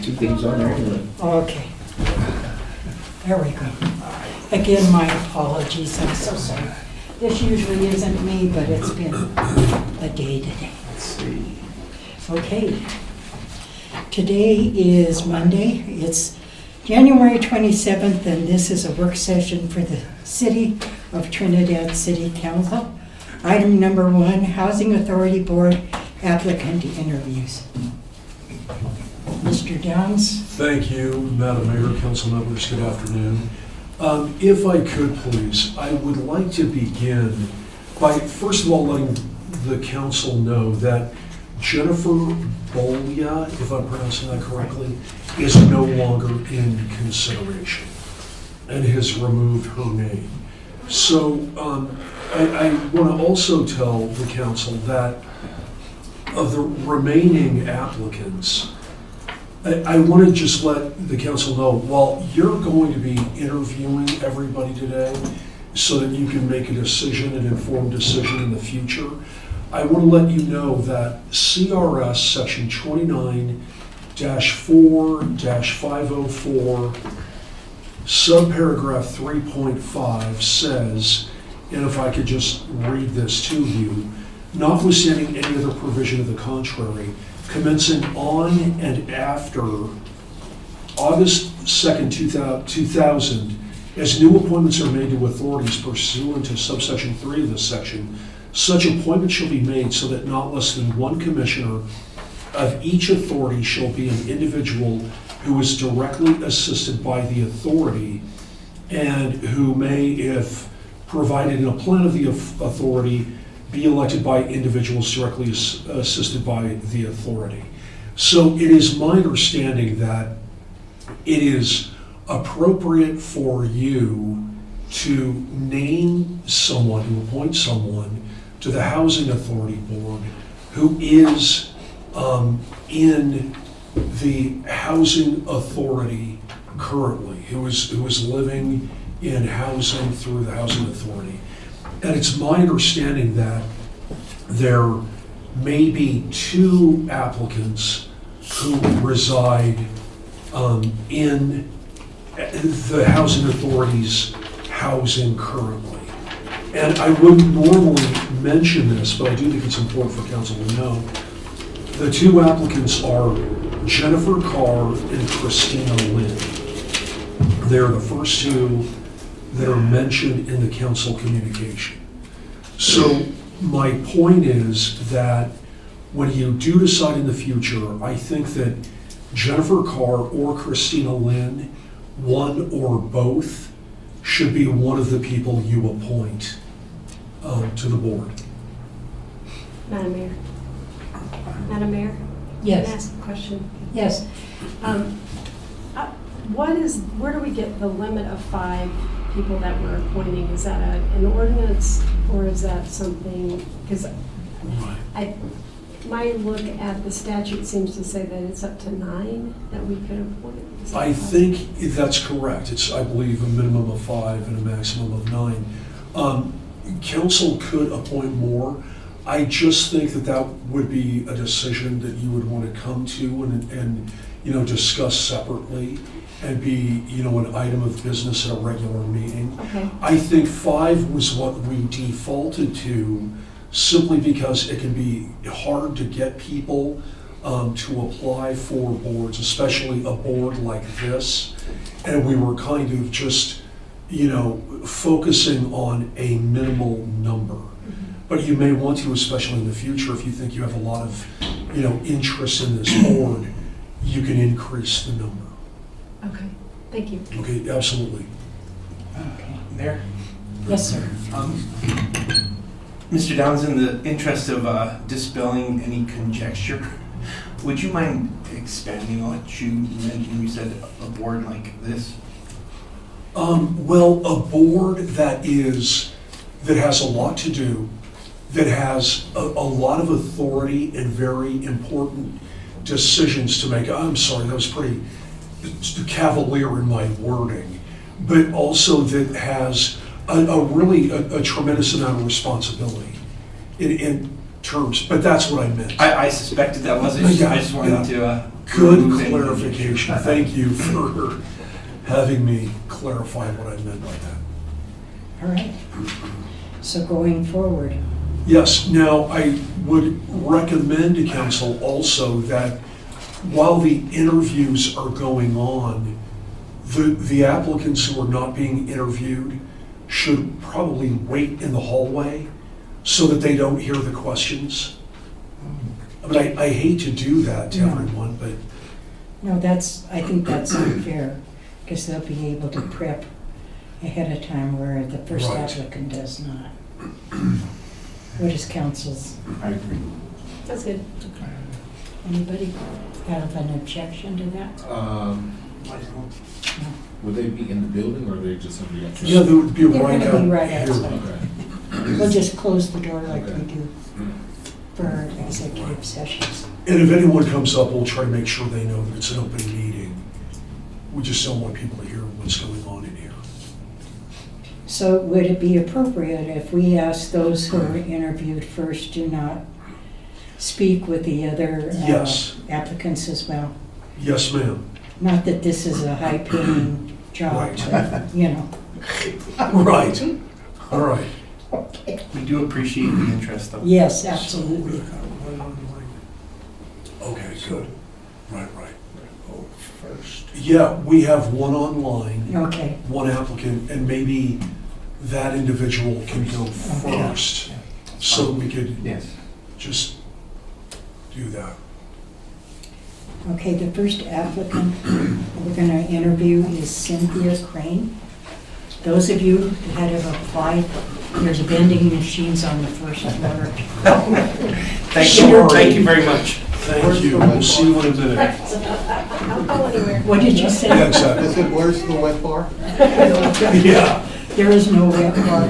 two things on there anyway. Okay. There we go. Again, my apologies, I'm so sorry. This usually isn't me, but it's been a day today. Let's see. Okay. Today is Monday. It's January 27th, and this is a work session for the City of Trinidad City Council. Item number 1, Housing Authority Board applicant interviews. Mr. Downs? Thank you, Madam Mayor, council members, good afternoon. If I could, please, I would like to begin by, first of all, letting the council know that Jennifer Bolia, if I'm pronouncing that correctly, is no longer in consideration and has removed her name. So I want to also tell the council that of the remaining applicants, I want to just let the council know, while you're going to be interviewing everybody today so that you can make a decision, an informed decision in the future, I want to let you know that CRS section 29-4-504 subparagraph 3.5 says, and if I could just read this to you, notwithstanding any other provision of the contrary, commencing on and after August 2nd, 2000, as new appointments are made to authorities pursuant to subsection 3 of this section, such appointment shall be made so that not less than one commissioner of each authority shall be an individual who is directly assisted by the authority and who may, if provided in a plan of the authority, be elected by individuals directly assisted by the authority. So it is my understanding that it is appropriate for you to name someone, to appoint someone to the Housing Authority Board who is in the Housing Authority currently, who is living in housing through the Housing Authority. And it's my understanding that there may be 2 applicants who reside in the Housing Authority's housing currently. And I wouldn't normally mention this, but I do think it's important for council to know. The 2 applicants are Jennifer Carr and Christina Lynn. They're the first 2 that are mentioned in the council communication. So my point is that when you do decide in the future, I think that Jennifer Carr or Christina Lynn, one or both, should be one of the people you appoint to the board. Madam Mayor. Madam Mayor? Yes. Can I ask a question? Yes. Where do we get the limit of 5 people that we're appointing? Is that an ordinance, or is that something, because my look at the statute seems to say that it's up to 9 that we could appoint. I think that's correct. It's, I believe, a minimum of 5 and a maximum of 9. Council could appoint more. I just think that would be a decision that you would want to come to and discuss separately and be, an item of business at a regular meeting. Okay. I think 5 was what we defaulted to simply because it can be hard to get people to apply for boards, especially a board like this. And we were kind of just, focusing on a minimal number. Mm-hmm. But you may want to, especially in the future, if you think you have a lot of, interest in this board, you can increase the number. Okay, thank you. Okay, absolutely. Okay. Mayor? Yes, sir. Mr. Downs, in the interest of dispelling any conjecture, would you mind expanding on what you mentioned? You said a board like this? Well, a board that has a lot to do, that has a lot of authority and very important decisions to make. I'm sorry, that was pretty cavalier in my wording, but also that has a tremendous amount of responsibility in terms, but that's what I meant. I suspected that wasn't. Yeah, I just wanted yeah. to Good clarification. Thank you for having me clarify what I meant by that. All right. So going forward, Yes, now I would recommend to council also that while the interviews are going on, the applicants who are not being interviewed should probably wait in the hallway so that they don't hear the questions. I mean, I hate to do that to No. everyone, but no, I think that's unfair, because they'll be able to prep ahead of time where the first Right. applicant does not. What is council's, I agree. That's good. anybody have an objection to that? Would they be in the building or are they just gonna be outside? yeah, there would be They're right gonna be out right here. outside. Okay. We'll just close the door like we Okay. do for executive sessions. And if anyone comes up, we'll try to make sure they know that it's an open meeting. We just don't want people to hear what's going on in here. So would it be appropriate if we ask those who are interviewed first do not speak with the other Yes. applicants as well? Yes, ma'am. Not that this is a high-paying job, Right. but, you know. Right. All right. We do appreciate the interest though. Yes, absolutely. Okay, good. Right. Oh, first. Yeah, we have one online, Okay, one applicant, and maybe that individual can go first. So we could Yes. just do that. okay, the first applicant we're gonna interview is Cynthia Crane. Those of you that have applied, there's vending machines on the first floor. Thank you very much. Thank you. We'll see you in a minute. I'll go anywhere. What did you say? Yeah, exactly. Is it where's the wet bar? Yeah. There is no wet bar.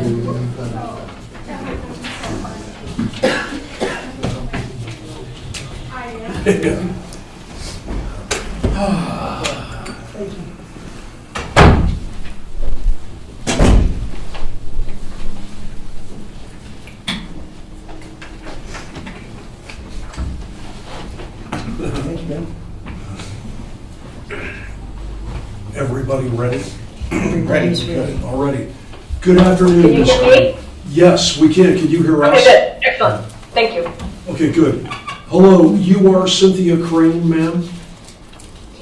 Everybody ready? Everybody's ready. Alrighty. Good afternoon, Can you Ms. hear Crane. me? Yes, we can. Can you hear us? Okay, good, excellent, thank you. Okay, good. Hello, you are Cynthia Crane, ma'am?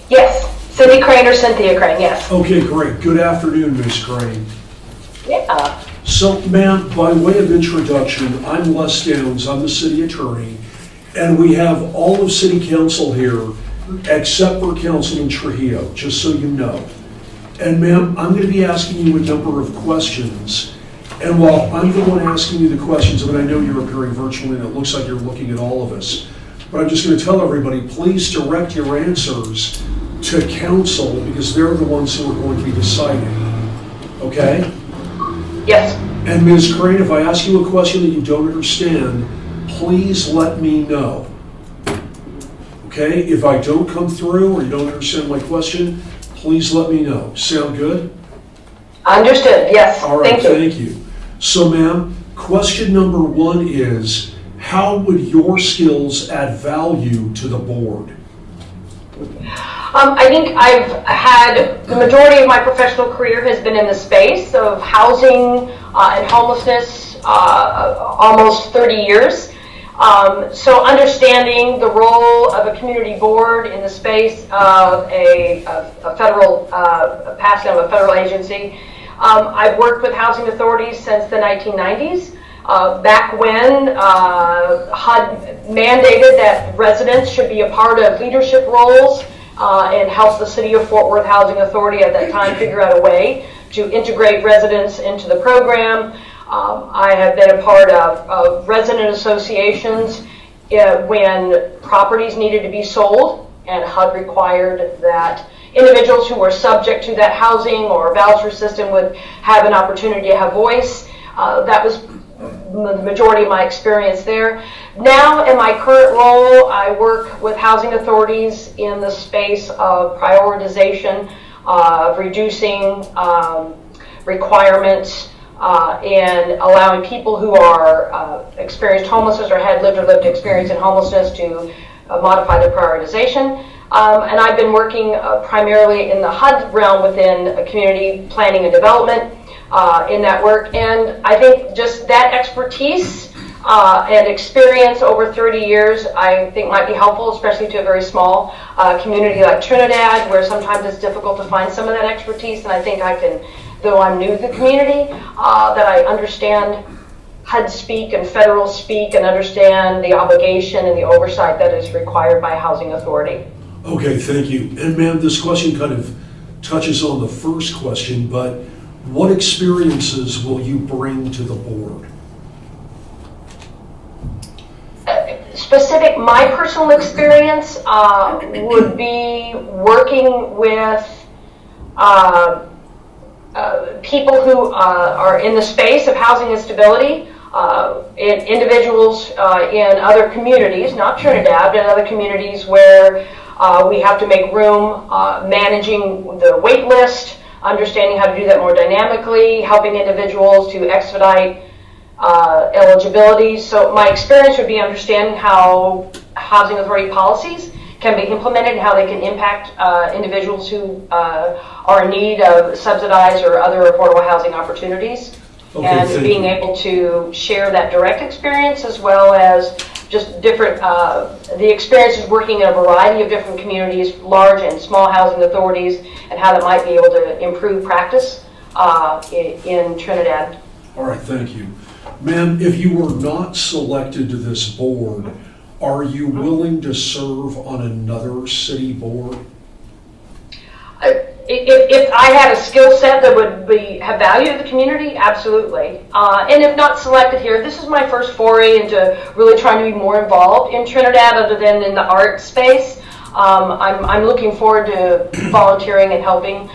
Yes, Cindy Crane or Cynthia Crane, yes. Okay, great. Good afternoon, Ms. Crane. Yeah, So, ma'am, by way of introduction, I'm Les Downs. I'm the city attorney, and we have all of city council here except for Councilman Trujillo, just so you know. And ma'am, I'm going to be asking you a number of questions. And while I'm the one asking you the questions, I mean, I know you're appearing virtually and it looks like you're looking at all of us, but I'm just going to tell everybody, please direct your answers to council because they're the ones who are going to be deciding. Okay? yes, And Ms. Crane, if I ask you a question that you don't understand, please let me know. Okay? If I don't come through or you don't understand my question, please let me know. Sound good? understood, yes, All right, thank you. thank you. So, ma'am, question number one is, how would your skills add value to the board? I think I've had, the majority of my professional career has been in the space of housing and homelessness, almost 30 years. So understanding the role of a community board in the space of a federal, passing of a federal agency. I've worked with housing authorities since the 1990s. Back when HUD mandated that residents should be a part of leadership roles and help the City of Fort Worth Housing Authority at that time figure out a way to integrate residents into the program. I have been a part of resident associations when properties needed to be sold, and HUD required that individuals who were subject to that housing or voucher system would have an opportunity to have voice. That was the majority of my experience there. Now, in my current role, I work with housing authorities in the space of prioritization, of reducing requirements, and allowing people who are experienced homelessness or had lived or lived experience in homelessness to modify their prioritization. And I've been working primarily in the HUD realm within community planning and development in that work. And I think just that expertise and experience over 30 years, I think might be helpful, especially to a very small community like Trinidad, where sometimes it's difficult to find some of that expertise. And I think I can, though I'm new to the community, that I understand HUD speak and federal speak and understand the obligation and the oversight that is required by a housing authority. Okay, thank you. And ma'am, this question kind of touches on the first question, but what experiences will you bring to the board? Specific, my personal experience would be working with people who are in the space of housing instability, individuals in other communities, not Trinidad, but in other communities where we have to make room, managing the wait list, understanding how to do that more dynamically, helping individuals to expedite eligibility. So my experience would be understanding how housing authority policies can be implemented and how they can impact individuals who are in need of subsidized or other affordable housing opportunities. Okay, and being able to share that direct experience as well as just different, the experiences working in a variety of different communities, large and small housing authorities, and how that might be able to improve practice in Trinidad. All right, thank you. Ma'am, if you were not selected to this board, are you willing to serve on another city board? If I had a skill set that would have value to the community, absolutely. And if not selected here, this is my first foray into really trying to be more involved in Trinidad other than in the art space. I'm looking forward to volunteering and helping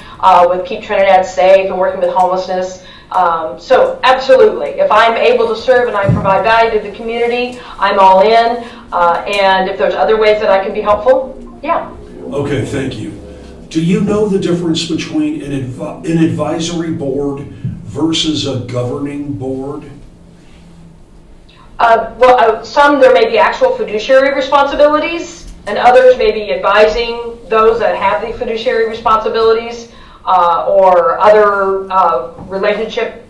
with Keep Trinidad Safe and working with homelessness. So absolutely, if I'm able to serve and I provide value to the community, I'm all in. And if there's other ways that I can be helpful, yeah. Okay, thank you. Do you know the difference between an advisory board versus a governing board? Some there may be actual fiduciary responsibilities, and others may be advising those that have the fiduciary responsibilities or other relationship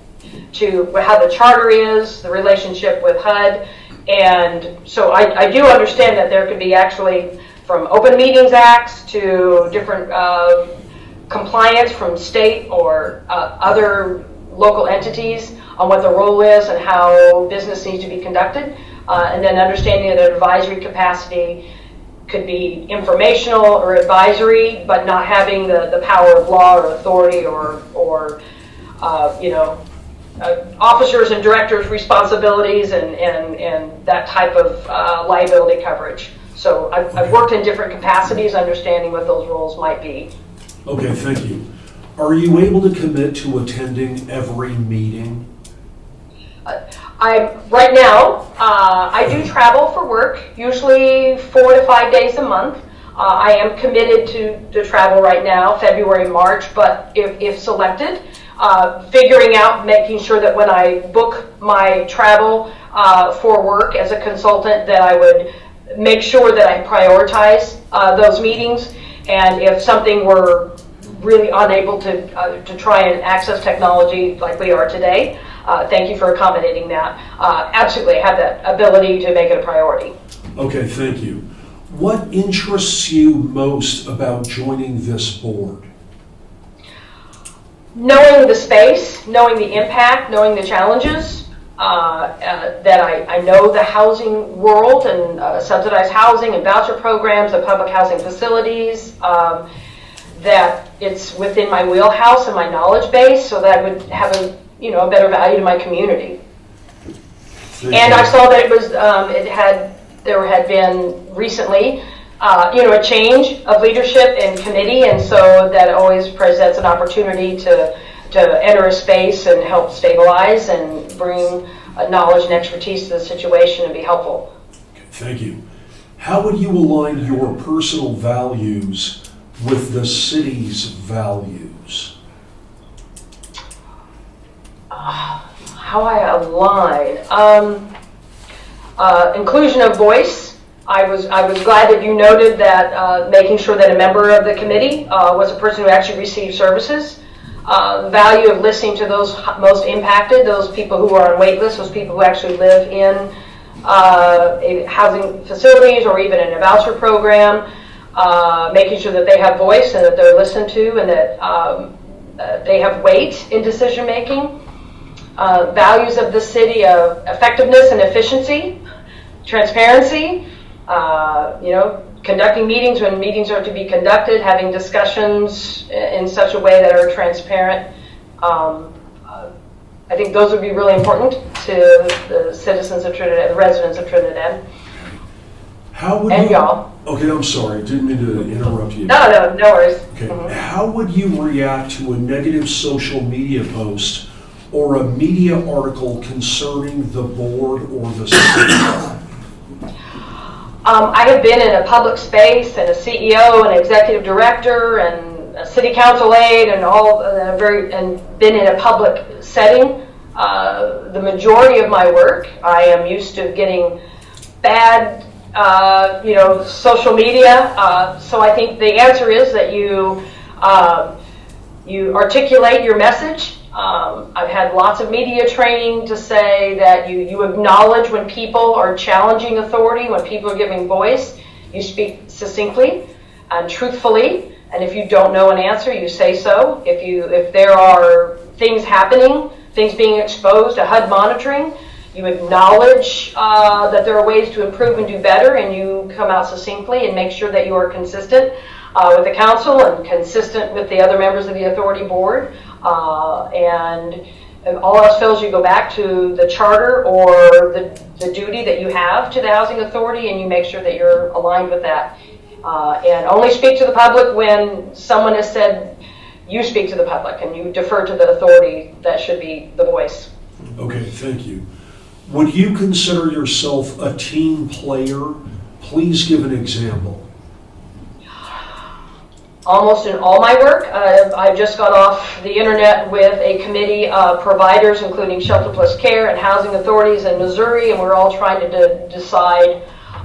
to how the charter is, the relationship with HUD. And so I do understand that there could be actually from Open Meetings Acts to different compliance from state or other local entities on what the role is and how business needs to be conducted. And then understanding that an advisory capacity could be informational or advisory, but not having the power of law or authority or officers and directors' responsibilities and that type of liability coverage. So I've worked in different capacities, understanding what those roles might be. Okay, thank you. Are you able to commit to attending every meeting? Right now, I do travel for work, usually 4 to 5 days a month. I am committed to travel right now, February, March, but if selected, figuring out, making sure that when I book my travel for work as a consultant, that I would make sure that I prioritize those meetings. And if something were really unable to try and access technology like we are today, thank you for accommodating that. Absolutely, I have that ability to make it a priority. Okay, thank you. What interests you most about joining this board? Knowing the space, knowing the impact, knowing the challenges, that I know the housing world and subsidized housing and voucher programs and public housing facilities, that it's within my wheelhouse and my knowledge base, so that I would have a better value to my community. And I saw that it was there had been recently a change of leadership and committee, and so that always presents an opportunity to enter a space and help stabilize and bring knowledge and expertise to the situation and be helpful. Okay, thank you. How would you align your personal values with the city's values? How I align? Inclusion of voice, I was glad that you noted that making sure that a member of the committee was a person who actually received services. The value of listening to those most impacted, those people who are on wait lists, those people who actually live in housing facilities or even in a voucher program, making sure that they have voice and that they're listened to and that they have weight in decision making. Values of the city of effectiveness and efficiency, transparency, conducting meetings when meetings are to be conducted, having discussions in such a way that are transparent. I think those would be really important to the citizens of Trinidad, the residents of Trinidad. How would and you, y'all. Okay, I'm sorry, didn't mean to interrupt you. No worries. Okay, Mhm. how would you react to a negative social media post or a media article concerning the board or the city? I have been in a public space and a CEO and executive director and a city council aide and and been in a public setting. The majority of my work, I am used to getting bad, social media. So I think the answer is that you articulate your message. I've had lots of media training to say that you acknowledge when people are challenging authority, when people are giving voice, you speak succinctly and truthfully, and if you don't know an answer, you say so. If there are things happening, things being exposed to HUD monitoring, you acknowledge that there are ways to improve and do better, and you come out succinctly and make sure that you are consistent with the council and consistent with the other members of the authority board. And if all else fails, you go back to the charter or the duty that you have to the housing authority, and you make sure that you're aligned with that. And only speak to the public when someone has said you speak to the public and you defer to the authority that should be the voice. Okay, thank you. Would you consider yourself a team player? Please give an example. Almost in all my work, I just got off the internet with a committee of providers, including Shelter Plus Care and housing authorities in Missouri, and we're all trying to decide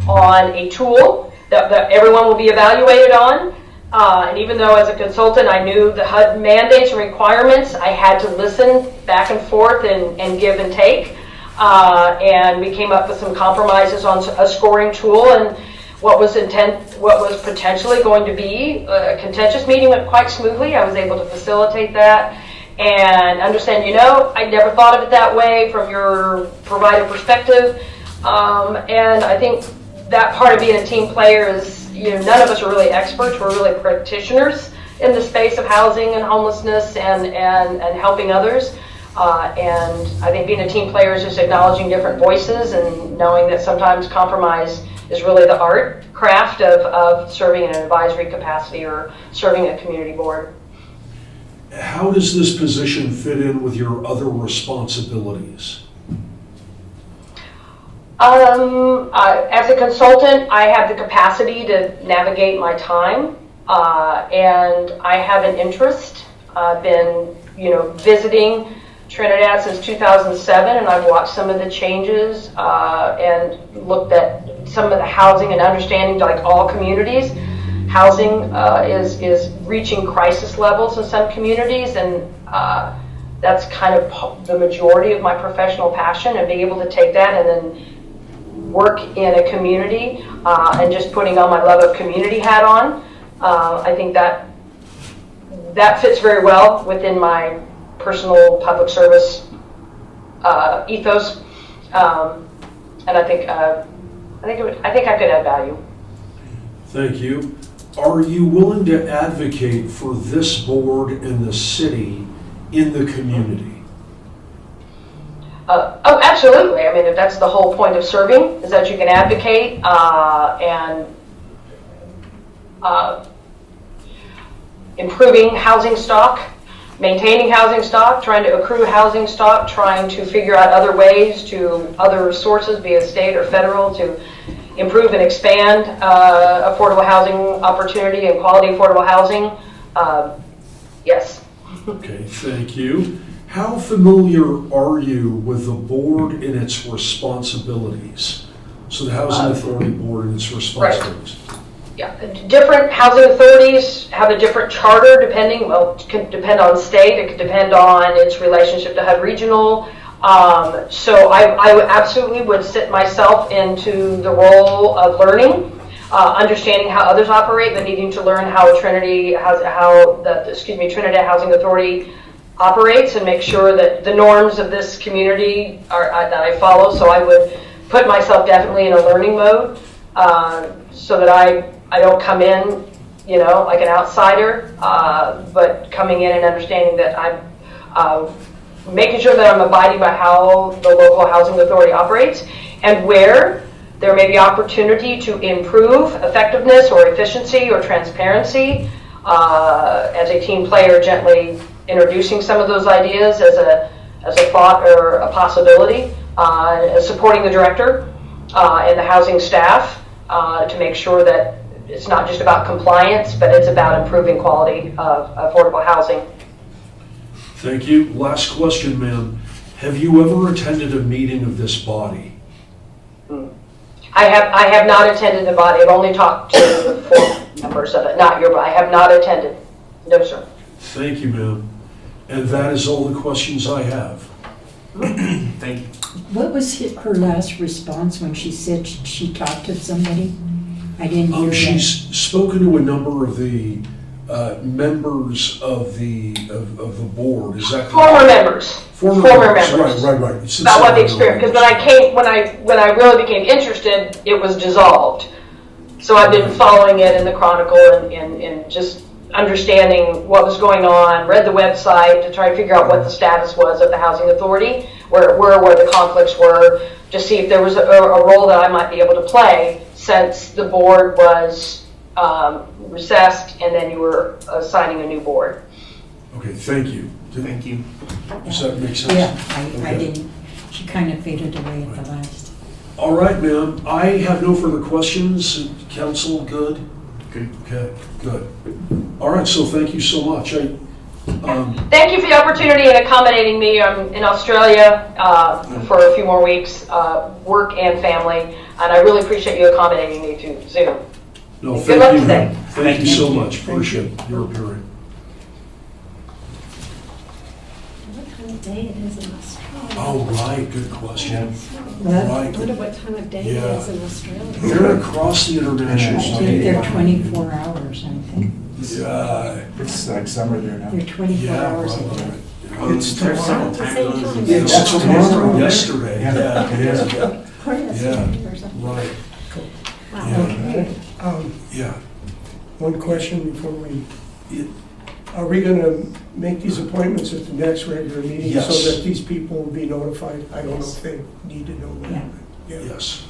on a tool that everyone will be evaluated on. And even though as a consultant I knew the HUD mandates and requirements, I had to listen back and forth and give and take. And we came up with some compromises on a scoring tool, and what was potentially going to be a contentious meeting went quite smoothly. I was able to facilitate that and understand, I never thought of it that way from your provider perspective. And I think that part of being a team player is, none of us are really experts. We're really practitioners in the space of housing and homelessness and helping others. And I think being a team player is just acknowledging different voices and knowing that sometimes compromise is really the art craft of serving in an advisory capacity or serving a community board. How does this position fit in with your other responsibilities? As a consultant, I have the capacity to navigate my time, and I have an interest. I've been, visiting Trinidad since 2007, and I've watched some of the changes and looked at some of the housing and understanding, like all communities, housing is reaching crisis levels in some communities, and that's kind of the majority of my professional passion, and being able to take that and then work in a community and just putting on my love of community hat on. I think that fits very well within my personal public service ethos, and I think I could add value. Thank you. Are you willing to advocate for this board and the city in the community? Oh, absolutely. I mean, if that's the whole point of serving, is that you can advocate and improving housing stock, maintaining housing stock, trying to accrue housing stock, trying to figure out other ways to other sources, be it state or federal, to improve and expand affordable housing opportunity and quality affordable housing. Yes. Okay, thank you. How familiar are you with the board and its responsibilities? So the Housing Authority Board and its responsibilities. Yeah, different housing authorities have a different charter depending, well, it can depend on state, it could depend on its relationship to HUD Regional. So I absolutely would sit myself into the role of learning, understanding how others operate, but needing to learn how Trinidad Housing Authority operates and make sure that the norms of this community are that I follow. So I would put myself definitely in a learning mode, so that I don't come in, like an outsider, but coming in and understanding that I'm making sure that I'm abiding by how the local housing authority operates, and where there may be opportunity to improve effectiveness or efficiency or transparency, as a team player, gently introducing some of those ideas as a thought or a possibility, supporting the director and the housing staff to make sure that it's not just about compliance, but it's about improving quality of affordable housing. Thank you. Last question, ma'am. Have you ever attended a meeting of this body? I have not attended the body. I've only talked to the 4 members of it, not your body. I have not attended. No, sir. Thank you, ma'am. And that is all the questions I have. Thank you. What was her last response when she said she talked to somebody? I didn't hear that. She's spoken to a number of the members of the board. Is that correct? Former members. Former members. Right. About what the experience, because when I really became interested, it was dissolved. So I've been following it in the Chronicle and just understanding what was going on, read the website to try to figure out what the status was of the housing authority, where the conflicts were, to see if there was a role that I might be able to play, since the board was recessed and then you were assigning a new board. Okay, thank you. Thank you. Does that make sense? Yeah, I Okay. didn't. She kind of faded away at the last. All right, ma'am. I have no further questions. Council, good? Good. Okay, good. All right, so thank you so much. Thank you for the opportunity and accommodating me. I'm in Australia for a few more weeks, work and family, and I really appreciate you accommodating me to Zoom. No, Good thank luck you. today. Thank you so much. Appreciate your appearing. What time of day it is in Australia? Oh, right, good question. What? I Right. wonder what time of day it Yeah. is in Australia. They're across the international I think state they're line. 24 hours, I think. Yeah. It's like summer there now. They're 24 Yeah, hours a day. right. It's There's tomorrow. several time zones. It's That's tomorrow, tomorrow. yesterday. Yeah, it is. Yeah, Or yes, Yeah. or something. right, Wow. yeah, yeah. One question before we, It- are we going to make these appointments at the next regular meeting? Yes. So that these people will be notified? I don't know if they need to know that. Yeah. Yes.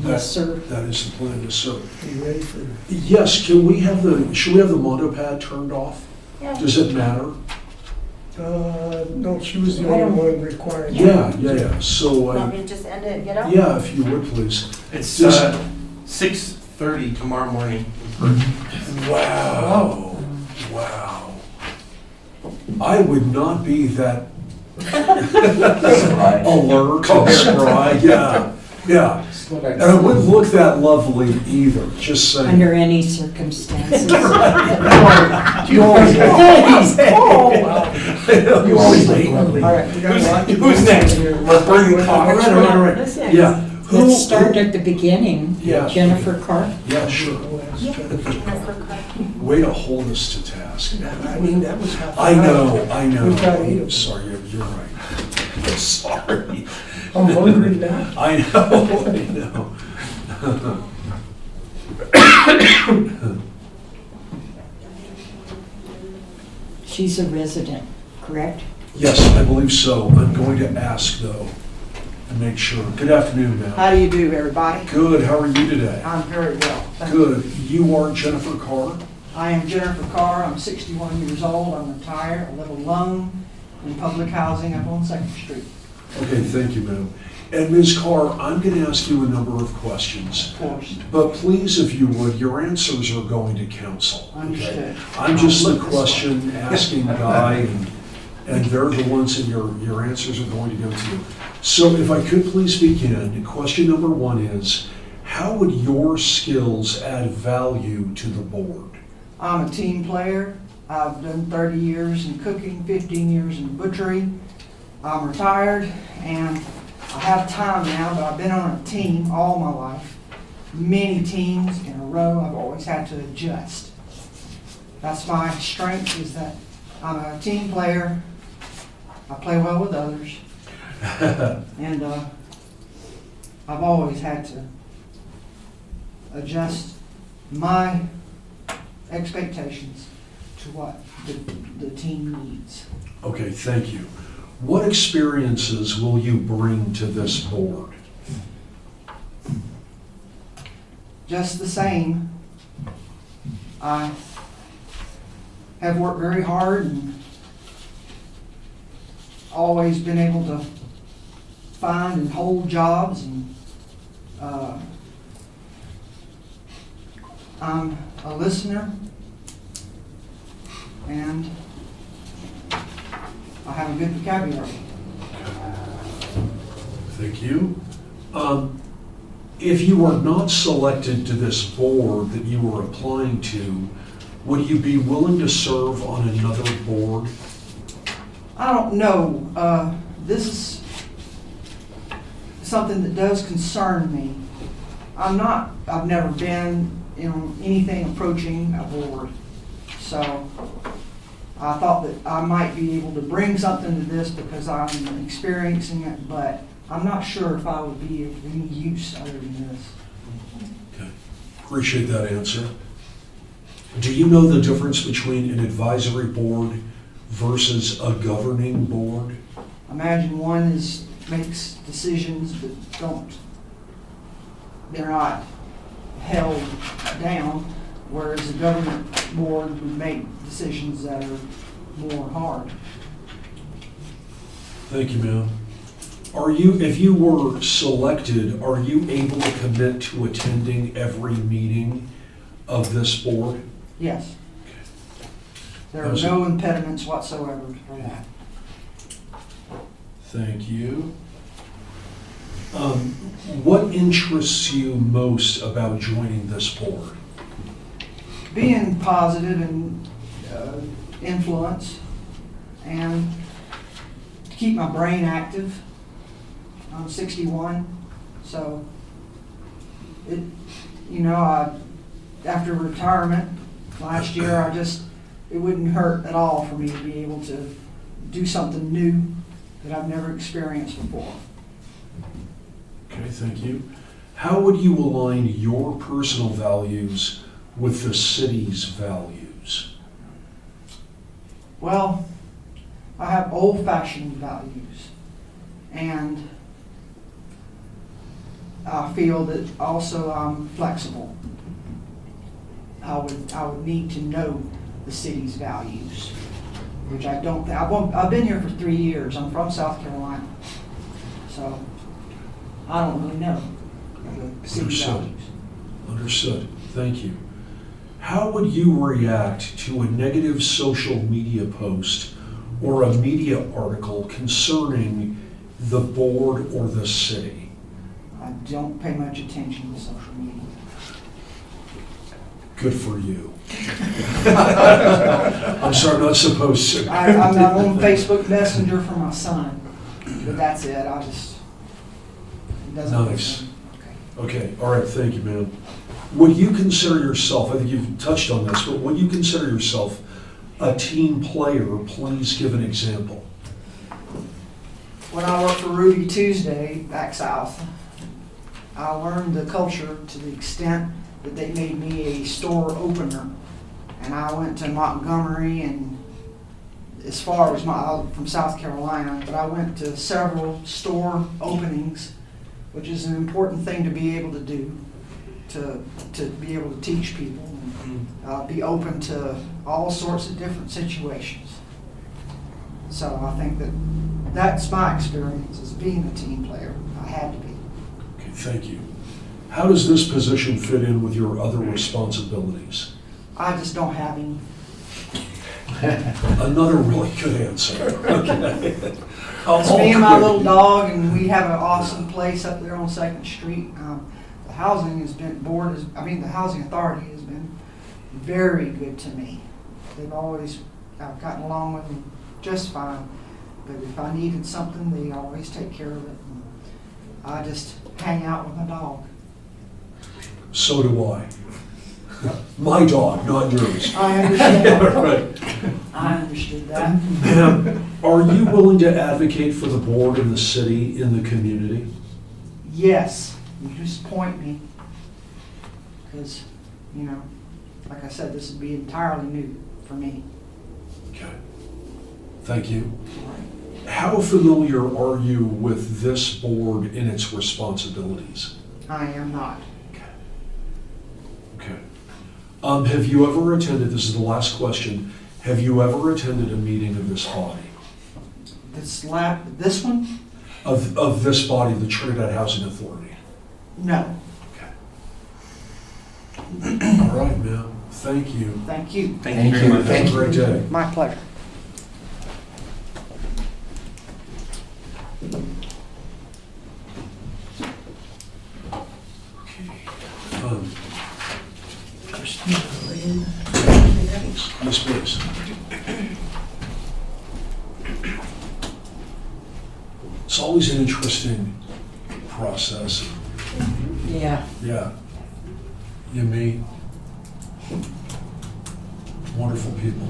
Yes, sir. That is the plan, yes, sir. Are you ready for? Yes, should we have the Montopad turned off? Does it matter? No, she was the I only don't- one required. Yeah, so, Want me to just end it and get out? yeah, if you would, please. It's Does- 6:30 tomorrow morning. Wow, wow. I would not be that alert or spry, yeah. And it wouldn't look that lovely either, just saying. Under any circumstances. You always You always late. All right, we got a lot to Who's go next? here. We're burning All clocks. right, all right. Who's next? Yeah. Let's start at the beginning. Yeah. Jennifer Carr. Yeah, sure. Way to hold us to task. I mean, that was half. I know. We've got 8 of them. Sorry, you're right. I'm sorry. I'm hungry now. I know. She's a resident, correct? Yes, I believe so. I'm going to ask, though, to make sure. Good afternoon, ma'am. How do you do, everybody? Good, how are you today? I'm very well. thank you. Good. You are Jennifer Carr? I am Jennifer Carr. I'm 61 years old. I'm retired. I live alone in public housing up on 2nd Street. Okay, thank you, ma'am. And Ms. Carr, I'm going to ask you a number of questions. Of course. But please, if you would, your answers are going to council. okay? Understood. I'm just the Look this way. question asking guy, and they're the ones that your answers are going to go to. So if I could please begin, question number 1 is, How would your skills add value to the board? I'm a team player. I've done 30 years in cooking, 15 years in butchery. I'm retired and I have time now, but I've been on a team all my life. Many teams in a row. I've always had to adjust. That's my strength, is that I'm a team player. I play well with others. And I've always had to adjust my expectations to what the team needs. Okay, thank you. What experiences will you bring to this board? Just the same, I have worked very hard and always been able to find and hold jobs, and I'm a listener, and I have a good vocabulary. Thank you. If you are not selected to this board that you are applying to, would you be willing to serve on another board? I don't know. This is something that does concern me. I've never been in anything approaching a board. So I thought that I might be able to bring something to this because I'm experiencing it, but I'm not sure if I would be of any use other than this. Okay. Appreciate that answer. Do you know the difference between an advisory board versus a governing board? Imagine one makes decisions that they're not held down, whereas a government board would make decisions that are more hard. Thank you, ma'am. If you were selected, are you able to commit to attending every meeting of this board? Yes. There are no impediments whatsoever for that. Thank you. What interests you most about joining this board? Being positive and influence, and to keep my brain active. I'm 61, so after retirement last year, it wouldn't hurt at all for me to be able to do something new that I've never experienced before. Okay, thank you. How would you align your personal values with the city's values? Well, I have old-fashioned values, and I feel that also I'm flexible. I would need to know the city's values, which I don't. I've been here for 3 years. I'm from South Carolina, so I don't really know the city's values. Understood. Thank you. How would you react to a negative social media post or a media article concerning the board or the city? I don't pay much attention to social media. Good for you. I'm sorry, I'm not supposed to. I'm on Facebook Messenger for my son, but that's it. It doesn't. Nice. Okay. Okay, all right, thank you, ma'am. Would you consider yourself, I think you've touched on this, but would you consider yourself a team player? Please give an example. When I worked for Ruby Tuesday back south, I learned the culture to the extent that they made me a store opener. And I went to Montgomery, and as far as I'm from South Carolina, but I went to several store openings, which is an important thing to be able to do, to be able to teach people and be open to all sorts of different situations. So I think that's my experience as being a team player. I had to be. Okay, thank you. How does this position fit in with your other responsibilities? I just don't have any. Another really good answer. Okay. It's me and my little dog, and we have an awesome place up there on 2nd Street. the housing has been, the housing authority has been very good to me. I've gotten along with them just fine. But if I needed something, they always take care of it. And I just hang out with my dog. So do I. My dog, not yours. I understand that. Right. I understood that. Ma'am, are you willing to advocate for the board in the city, in the community? Yes, you just point me. Because, like I said, this would be entirely new for me. Okay. Thank you. How familiar are you with this board and its responsibilities? I am not. Okay. Have you ever attended, this is the last question, have you ever attended a meeting of this body? This one? Of this body, the Trinidad Housing Authority? No. Okay. All right, ma'am. Thank you. Thank you. Thank you very much. Have a great day. My pleasure. Yes, please. It's always an interesting process. Yeah. Yeah. You meet wonderful people.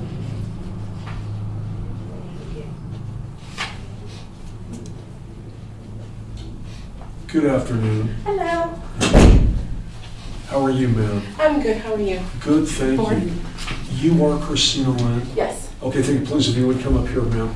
Good afternoon. Hello. How are you, ma'am? I'm good. How are you? Good, thank Ford. you. You are Christina Lynn? Yes. Okay, thank you. Please, if you would come up here, ma'am.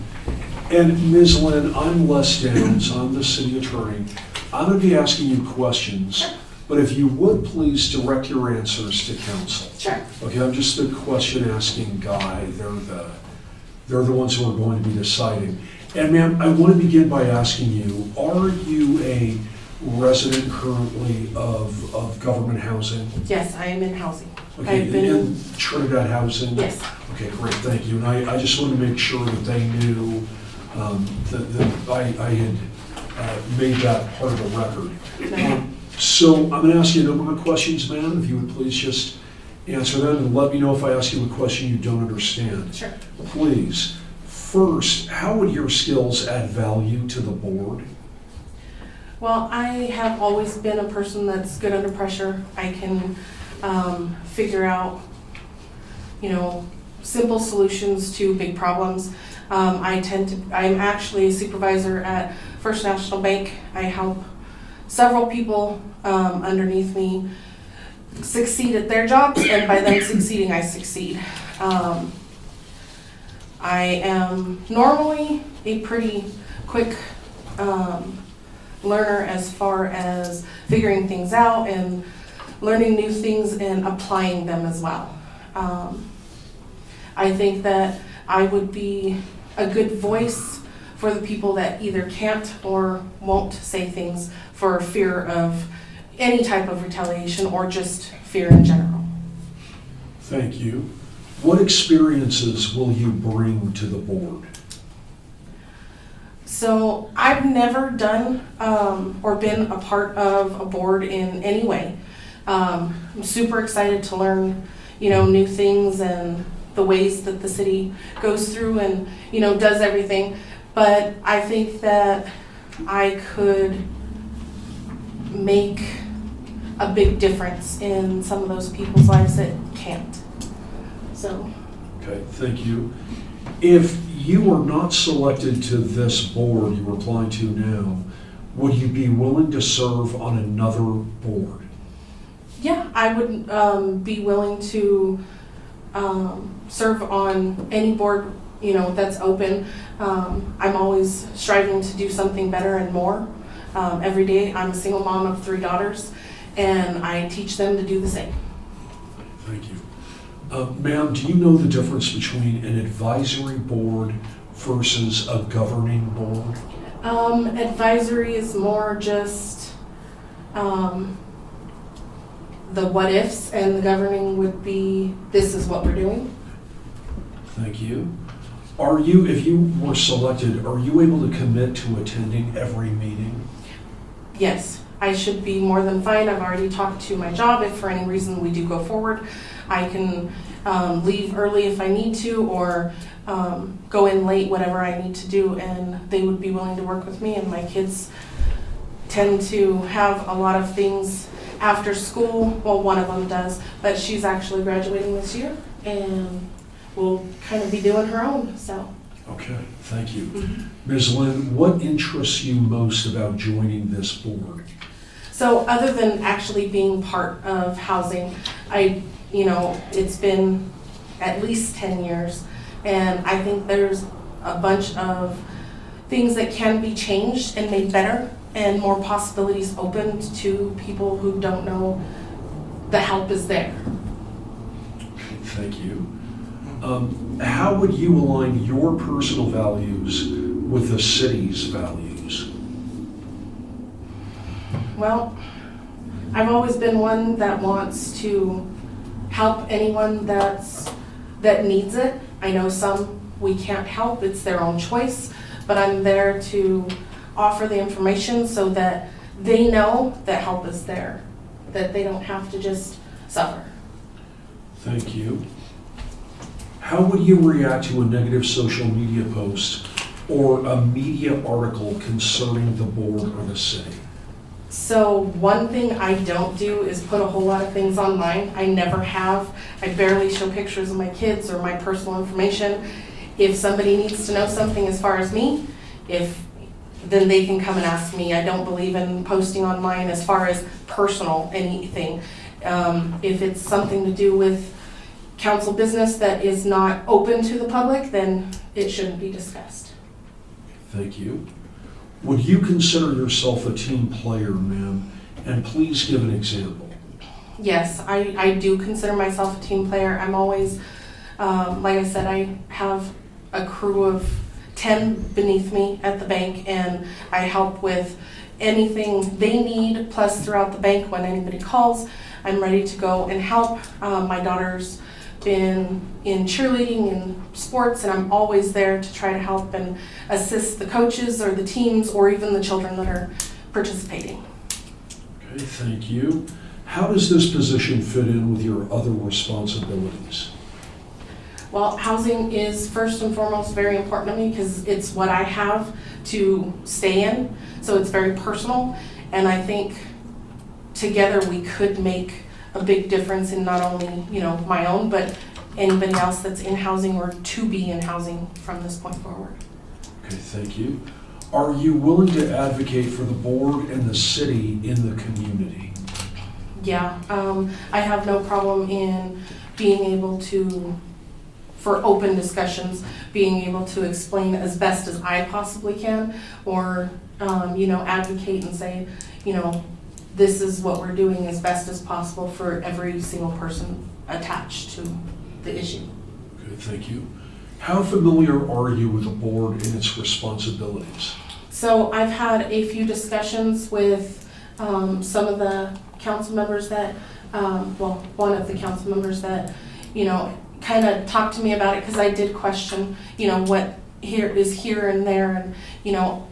And Ms. Lynn, I'm Les Downs. I'm the city attorney. I'm going to be asking you questions, but if you would please direct your answers to council. Sure. Okay, I'm just the question asking guy. They're the ones who are going to be deciding. And ma'am, I want to begin by asking you, are you a resident currently of government housing? Yes, I am in housing. Okay, I've been in Trinidad Housing? Yes. Okay, great, thank you. And I just wanted to make sure that they knew that I had made that part of the record. No. So I'm going to ask you a number of questions, ma'am, if you would please just answer them and let me know if I ask you a question you don't understand. Sure. Please. First, how would your skills add value to the board? Well, I have always been a person that's good under pressure. I can figure out, simple solutions to big problems. I'm actually a supervisor at First National Bank. I help several people underneath me succeed at their jobs, and by them succeeding, I succeed. I am normally a pretty quick learner as far as figuring things out and learning new things and applying them as well. I think that I would be a good voice for the people that either can't or won't say things for fear of any type of retaliation or just fear in general. Thank you. What experiences will you bring to the board? So I've never done or been a part of a board in any way. I'm super excited to learn, new things and the ways that the city goes through and, does everything. But I think that I could make a big difference in some of those people's lives that can't. So. Okay, thank you. If you were not selected to this board you're applying to now, would you be willing to serve on another board? Yeah, I would be willing to serve on any board, that's open. I'm always striving to do something better and more. Every day, I'm a single mom of 3 daughters, and I teach them to do the same. Thank you. Ma'am, do you know the difference between an advisory board versus a governing board? Advisory is more just the what ifs, and the governing would be, this is what we're doing. Thank you. If you were selected, are you able to commit to attending every meeting? Yes, I should be more than fine. I've already talked to my job. If for any reason we do go forward, I can leave early if I need to, or go in late, whatever I need to do, and they would be willing to work with me. And my kids tend to have a lot of things after school. Well, one of them does, but she's actually graduating this year and will kind of be doing her own, so. Okay, thank you. Ms. Lynn, what interests you most about joining this board? So other than actually being part of housing, it's been at least 10 years, and I think there's a bunch of things that can be changed and made better, and more possibilities opened to people who don't know the help is there. Okay, thank you. How would you align your personal values with the city's values? Well, I've always been one that wants to help anyone that needs it. I know some we can't help, it's their own choice, but I'm there to offer the information so that they know that help is there, that they don't have to just suffer. Thank you. How would you react to a negative social media post or a media article concerning the board or the city? So one thing I don't do is put a whole lot of things online. I never have. I barely show pictures of my kids or my personal information. If somebody needs to know something as far as me, then they can come and ask me. I don't believe in posting online as far as personal anything. If it's something to do with council business that is not open to the public, then it shouldn't be discussed. Thank you. Would you consider yourself a team player, ma'am? And please give an example. Yes, I do consider myself a team player. I'm always, like I said, I have a crew of 10 beneath me at the bank, and I help with anything they need, plus throughout the bank when anybody calls, I'm ready to go and help. My daughter's been in cheerleading and sports, and I'm always there to try to help and assist the coaches or the teams or even the children that are participating. Okay, thank you. How does this position fit in with your other responsibilities? Well, housing is first and foremost very important to me because it's what I have to stay in, so it's very personal, and I think together we could make a big difference in not only, my own, but anybody else that's in housing or to be in housing from this point forward. Okay, thank you. Are you willing to advocate for the board and the city in the community? Yeah, I have no problem in being able to, for open discussions, being able to explain as best as I possibly can, or, advocate and say, this is what we're doing as best as possible for every single person attached to the issue. Okay, thank you. How familiar are you with the board and its responsibilities? So I've had a few discussions with some of the council members that, one of the council members that, kind of talked to me about it because I did question, what here is here and there, and,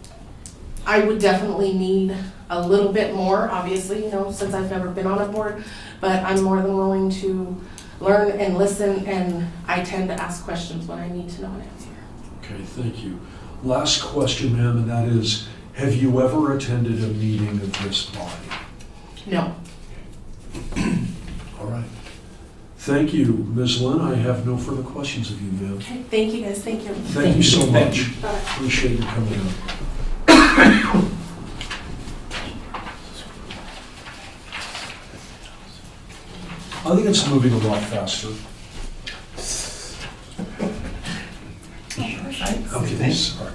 I would definitely need a little bit more, obviously, since I've never been on a board, but I'm more than willing to learn and listen, and I tend to ask questions when I need to know an answer. Okay, thank you. Last question, ma'am, and that is, have you ever attended a meeting of this body? No. All right. Thank you, Ms. Lynn. I have no further questions of you, ma'am. Okay, thank you guys, thank you. Thank you so much. Bye. Appreciate you coming out. I think it's moving a lot faster. Okay, sorry.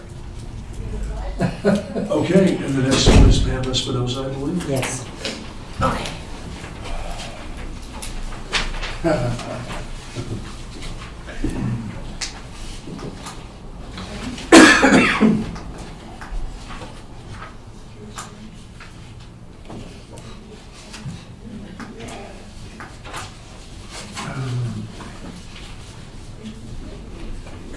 Okay, and the next one is Pam Espinoza, I believe. Yes.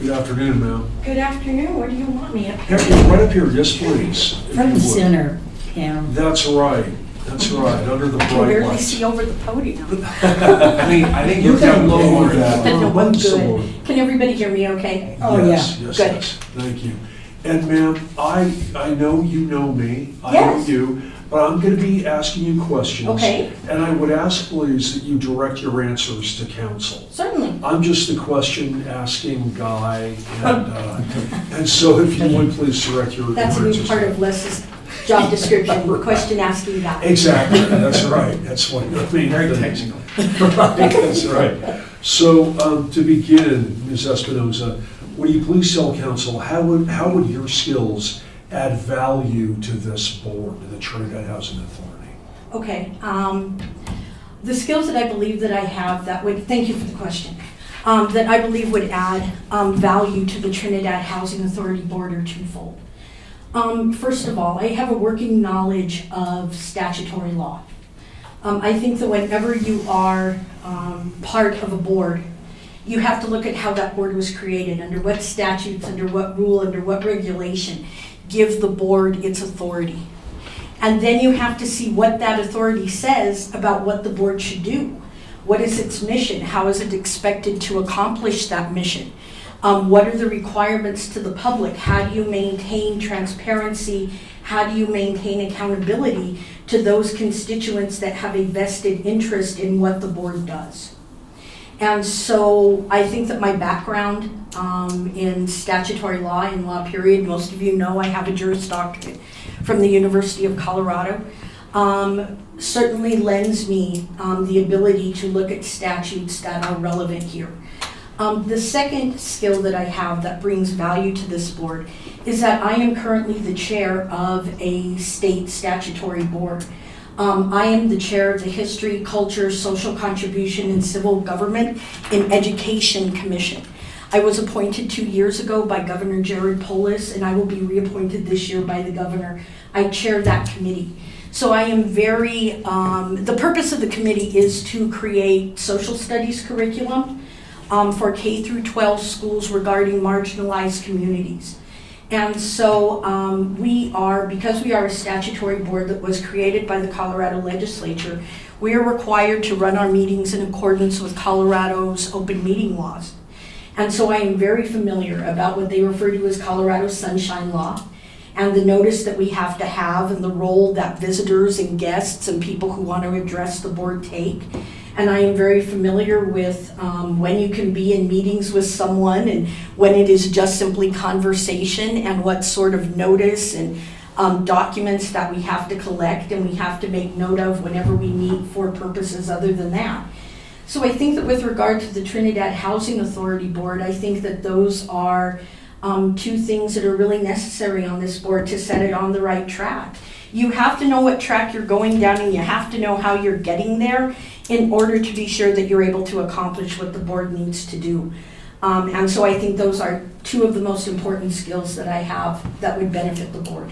Good afternoon, ma'am. Good afternoon, where do you want me up? Here, right up here, yes, please. if From you the would. center, Pam. That's right. That's right, under the I can bright barely lights. see over the podium. I think You you're can down lower lower. that. No, I'm One some more. good. Can everybody hear me okay? Oh, Yes, yeah, yes, good. yes. Thank you. And ma'am, I know you know me. I Yes. know you, but I'm going to be asking you questions. Okay. And I would ask, please, that you direct your answers to council. Certainly. I'm just the question-asking guy, and so if you would please direct your That's a answers. new part of Les's job description, question asking guy. Exactly, that's right. That's what I mean. Very technical. Right, that's right. So to begin, Ms. Espinoza, would you please tell council how would your skills add value to this board, to the Trinidad Housing Authority? Okay, the skills that I believe that I have that would, thank you for the question, that I believe would add value to the Trinidad Housing Authority Board are twofold. First of all, I have a working knowledge of statutory law. I think that whenever you are part of a board, you have to look at how that board was created, under what statutes, under what rule, under what regulation give the board its authority. And then you have to see what that authority says about what the board should do. What is its mission? How is it expected to accomplish that mission? What are the requirements to the public? How do you maintain transparency? How do you maintain accountability to those constituents that have a vested interest in what the board does? And so I think that my background in statutory law, in law period, most of you know I have a Juris Doctorate from the University of Colorado, certainly lends me the ability to look at statutes that are relevant here. The second skill that I have that brings value to this board is that I am currently the chair of a state statutory board. I am the chair of the History, Culture, Social Contribution, and Civil Government and Education Commission. I was appointed 2 years ago by Governor Jared Polis, and I will be reappointed this year by the governor. I chair that committee. So I am very, the purpose of the committee is to create social studies curriculum for K through 12 schools regarding marginalized communities. And so because we are a statutory board that was created by the Colorado legislature, we are required to run our meetings in accordance with Colorado's open meeting laws. And so I am very familiar about what they refer to as Colorado's Sunshine Law and the notice that we have to have and the role that visitors and guests and people who want to address the board take. And I am very familiar with when you can be in meetings with someone and when it is just simply conversation and what sort of notice and documents that we have to collect and we have to make note of whenever we meet for purposes other than that. So I think that with regard to the Trinidad Housing Authority Board, I think that those are two things that are really necessary on this board to set it on the right track. You have to know what track you're going down and you have to know how you're getting there in order to be sure that you're able to accomplish what the board needs to do. And so I think those are two of the most important skills that I have that would benefit the board.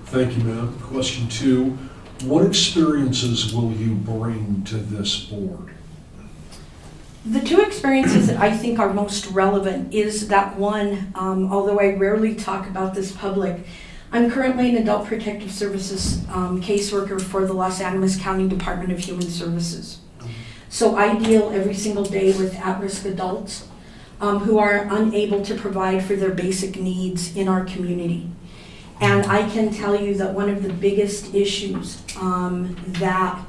Thank you, ma'am. Question 2, what experiences will you bring to this board? The two experiences that I think are most relevant is that one, although I rarely talk about this public, I'm currently an Adult Protective Services caseworker for the Los Animas County Department of Human Services. So I deal every single day with at-risk adults who are unable to provide for their basic needs in our community. And I can tell you that one of the biggest issues that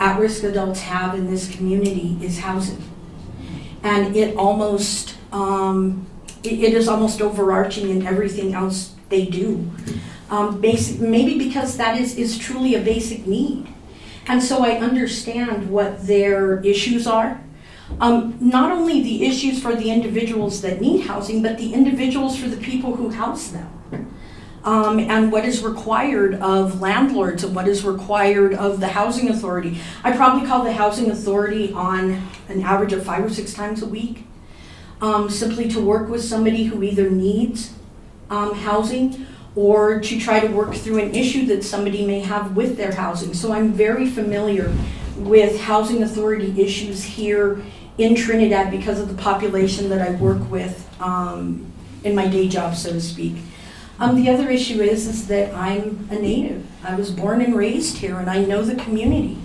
at-risk adults have in this community is housing. And it is almost overarching in everything else they do. Maybe because that is truly a basic need. And so I understand what their issues are. Not only the issues for the individuals that need housing, but the individuals for the people who house them. And what is required of landlords and what is required of the housing authority. I probably call the housing authority on an average of 5 or 6 times a week, simply to work with somebody who either needs housing or to try to work through an issue that somebody may have with their housing. So I'm very familiar with housing authority issues here in Trinidad because of the population that I work with in my day job, so to speak. The other issue is that I'm a native. I was born and raised here, and I know the community.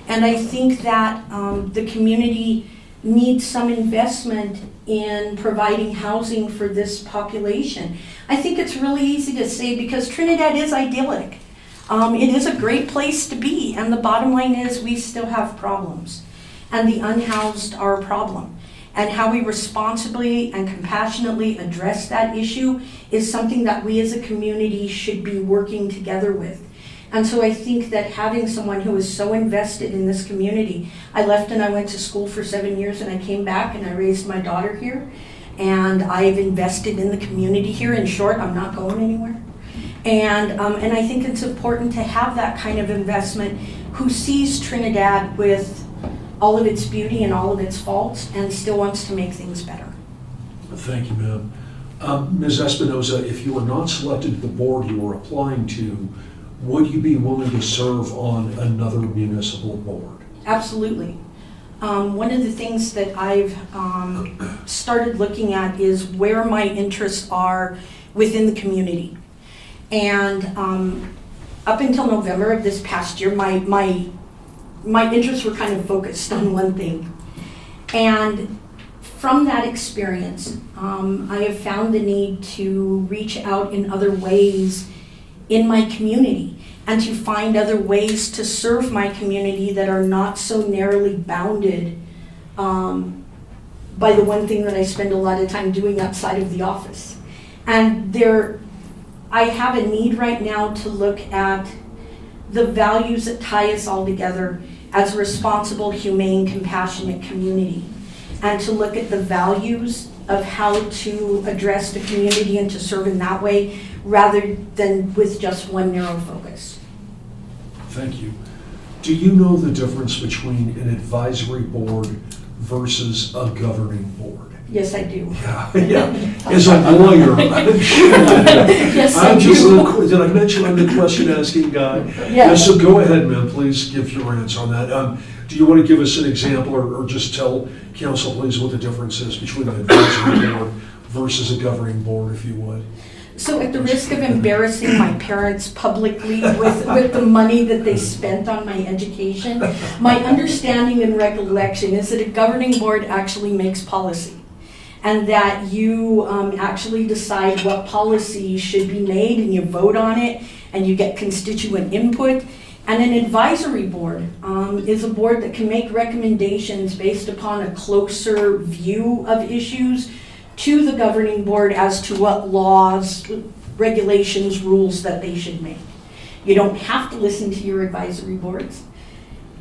And I think that the community needs some investment in providing housing for this population. I think it's really easy to say because Trinidad is idyllic. It is a great place to be, and the bottom line is we still have problems, and the unhoused are a problem. And how we responsibly and compassionately address that issue is something that we as a community should be working together with. And so I think that having someone who is so invested in this community, I left and I went to school for 7 years and I came back and I raised my daughter here. And I've invested in the community here. In short, I'm not going anywhere. And I think it's important to have that kind of investment who sees Trinidad with all of its beauty and all of its faults and still wants to make things better. Thank you, ma'am. Ms. Espinoza, if you were not selected to the board you were applying to, would you be willing to serve on another municipal board? Absolutely. One of the things that I've started looking at is where my interests are within the community. And up until November of this past year, my interests were kind of focused on one thing. And from that experience, I have found the need to reach out in other ways in my community and to find other ways to serve my community that are not so narrowly bounded by the one thing that I spend a lot of time doing outside of the office. And I have a need right now to look at the values that tie us all together as a responsible, humane, compassionate community, and to look at the values of how to address the community and to serve in that way rather than with just one narrow focus. Thank you. Do you know the difference between an advisory board versus a governing board? Yes, I do. Yeah. As a lawyer, I'm sure. Yes, I I'm just do. a little, did I mention I'm the question asking guy? Yeah. So go ahead, ma'am, please give your answer on that. Do you want to give us an example or just tell council, please, what the difference is between an advisory board versus a governing board, if you would? So at the risk of embarrassing my parents publicly with the money that they spent on my education, my understanding and recollection is that a governing board actually makes policy and that you actually decide what policy should be made and you vote on it and you get constituent input. And an advisory board is a board that can make recommendations based upon a closer view of issues to the governing board as to what laws, regulations, rules that they should make. You don't have to listen to your advisory boards.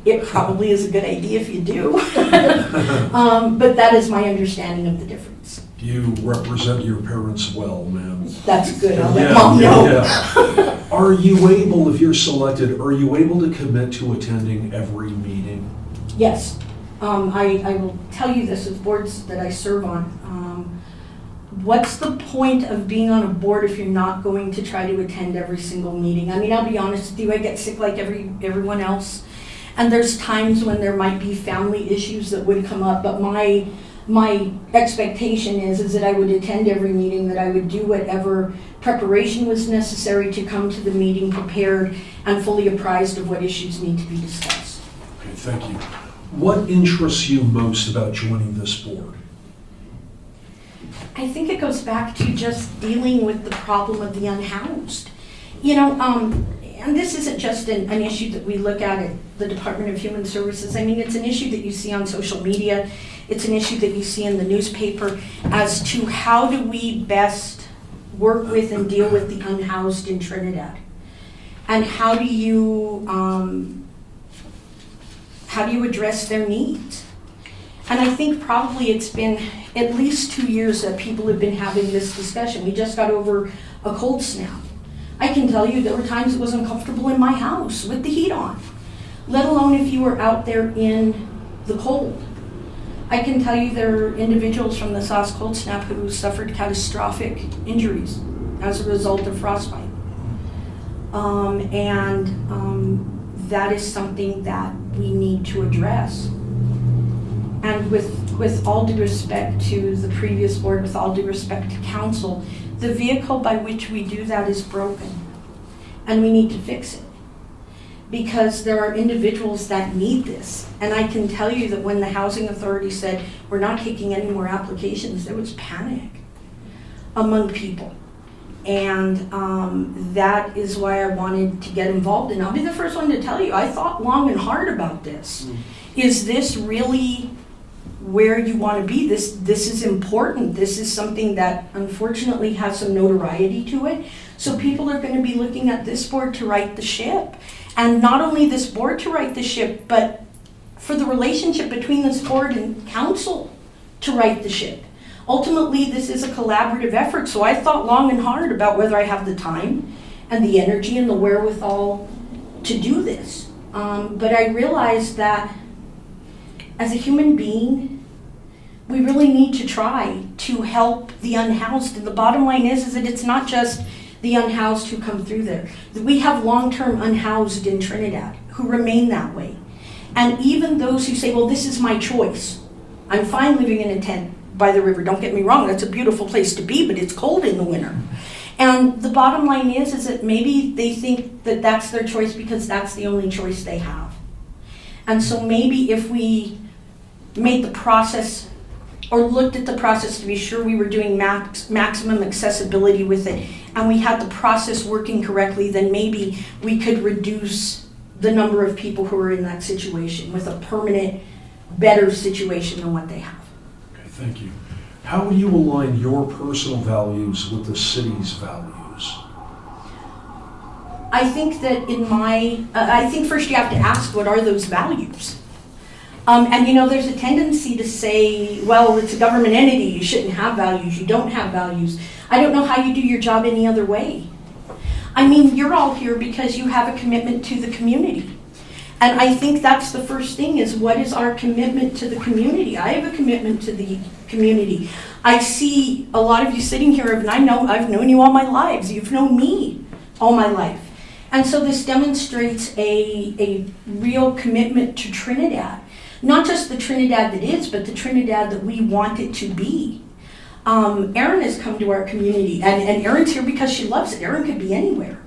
It probably is a good idea if you do. But that is my understanding of the difference. You represent your parents well, ma'am. That's good. I'll let Mom know. Yeah. Are you able, if you're selected, are you able to commit to attending every meeting? Yes. I will tell you this as boards that I serve on. What's the point of being on a board if you're not going to try to attend every single meeting? I mean, I'll be honest with you, I get sick like everyone else. And there's times when there might be family issues that would come up, but my expectation is that I would attend every meeting, that I would do whatever preparation was necessary to come to the meeting prepared and fully apprised of what issues need to be discussed. Okay, thank you. What interests you most about joining this board? I think it goes back to just dealing with the problem of the unhoused. You know, and this isn't just an issue that we look at the Department of Human Services. I mean, it's an issue that you see on social media. It's an issue that you see in the newspaper as to how do we best work with and deal with the unhoused in Trinidad. And how do you address their needs? And I think probably it's been at least 2 years that people have been having this discussion. We just got over a cold snap. I can tell you there were times it was uncomfortable in my house with the heat on, let alone if you were out there in the cold. I can tell you there are individuals from the SARS cold snap who suffered catastrophic injuries as a result of frostbite. That is something that we need to address. And with all due respect to the previous board, with all due respect to council, the vehicle by which we do that is broken, and we need to fix it. Because there are individuals that need this. And I can tell you that when the housing authority said, we're not taking any more applications, there was panic among people. And that is why I wanted to get involved. And I'll be the first one to tell you, I thought long and hard about this. Is this really where you want to be? This is important. This is something that unfortunately has some notoriety to it. So people are going to be looking at this board to right the ship. And not only this board to right the ship, but for the relationship between this board and council to right the ship. Ultimately, this is a collaborative effort, so I thought long and hard about whether I have the time and the energy and the wherewithal to do this. But I realized that as a human being, we really need to try to help the unhoused. And the bottom line is that it's not just the unhoused who come through there. We have long-term unhoused in Trinidad who remain that way. And even those who say, well, this is my choice. I'm fine living in a tent by the river. Don't get me wrong, that's a beautiful place to be, but it's cold in the winter. And the bottom line is that maybe they think that that's their choice because that's the only choice they have. And so maybe if we made the process or looked at the process to be sure we were doing maximum accessibility with it, and we had the process working correctly, then maybe we could reduce the number of people who are in that situation with a permanent, better situation than what they have. Okay, thank you. How will you align your personal values with the city's values? I think that I think first you have to ask, what are those values? And you know, there's a tendency to say, well, it's a government entity, you shouldn't have values, you don't have values. I don't know how you do your job any other way. I mean, you're all here because you have a commitment to the community. And I think that's the first thing, is what is our commitment to the community? I have a commitment to the community. I see a lot of you sitting here, and I've known you all my lives. You've known me all my life. And so this demonstrates a real commitment to Trinidad. Not just the Trinidad that is, but the Trinidad that we want it to be. Erin has come to our community, and Erin's here because she loves it. Erin could be anywhere.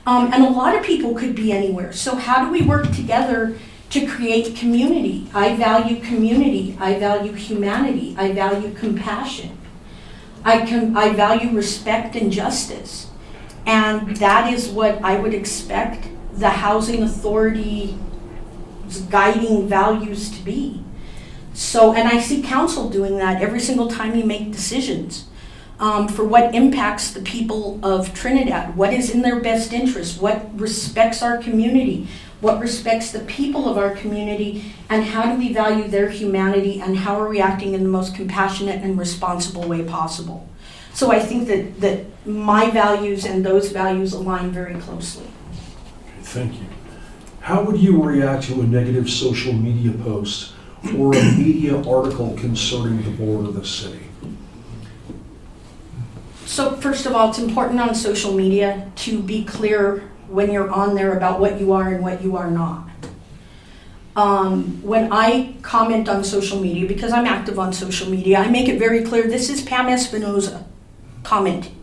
And a lot of people could be anywhere. So how do we work together to create community? I value community. I value humanity. I value compassion. I value respect and justice. And that is what I would expect the housing authority's guiding values to be. So, and I see council doing that every single time you make decisions for what impacts the people of Trinidad, what is in their best interest, what respects our community, what respects the people of our community, and how do we value their humanity, and how are we acting in the most compassionate and responsible way possible. So I think that my values and those values align very closely. Okay, thank you. How would you react to a negative social media post or a media article concerning the board of the city? So first of all, it's important on social media to be clear when you're on there about what you are and what you are not. When I comment on social media, because I'm active on social media, I make it very clear, this is Pam Espinoza commenting.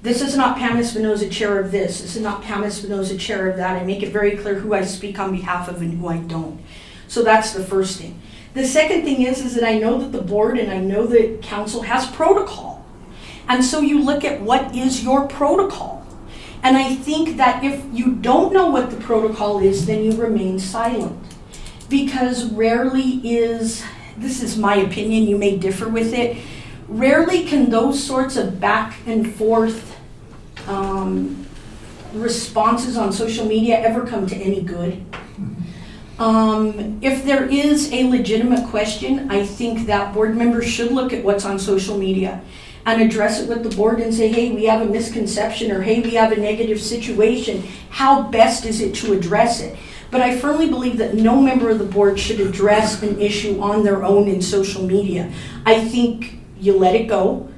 This is not Pam Espinoza, chair of this. This is not Pam Espinoza, chair of that. I make it very clear who I speak on behalf of and who I don't. So that's the first thing. The second thing is that I know that the board and I know that council has protocol. And so you look at what is your protocol. And I think that if you don't know what the protocol is, then you remain silent. Because rarely is, this is my opinion, you may differ with it, rarely can those sorts of back and forth responses on social media ever come to any good. If there is a legitimate question, I think that board members should look at what's on social media and address it with the board and say, hey, we have a misconception, or hey, we have a negative situation. How best is it to address it? But I firmly believe that no member of the board should address an issue on their own in social media. I think you let it go.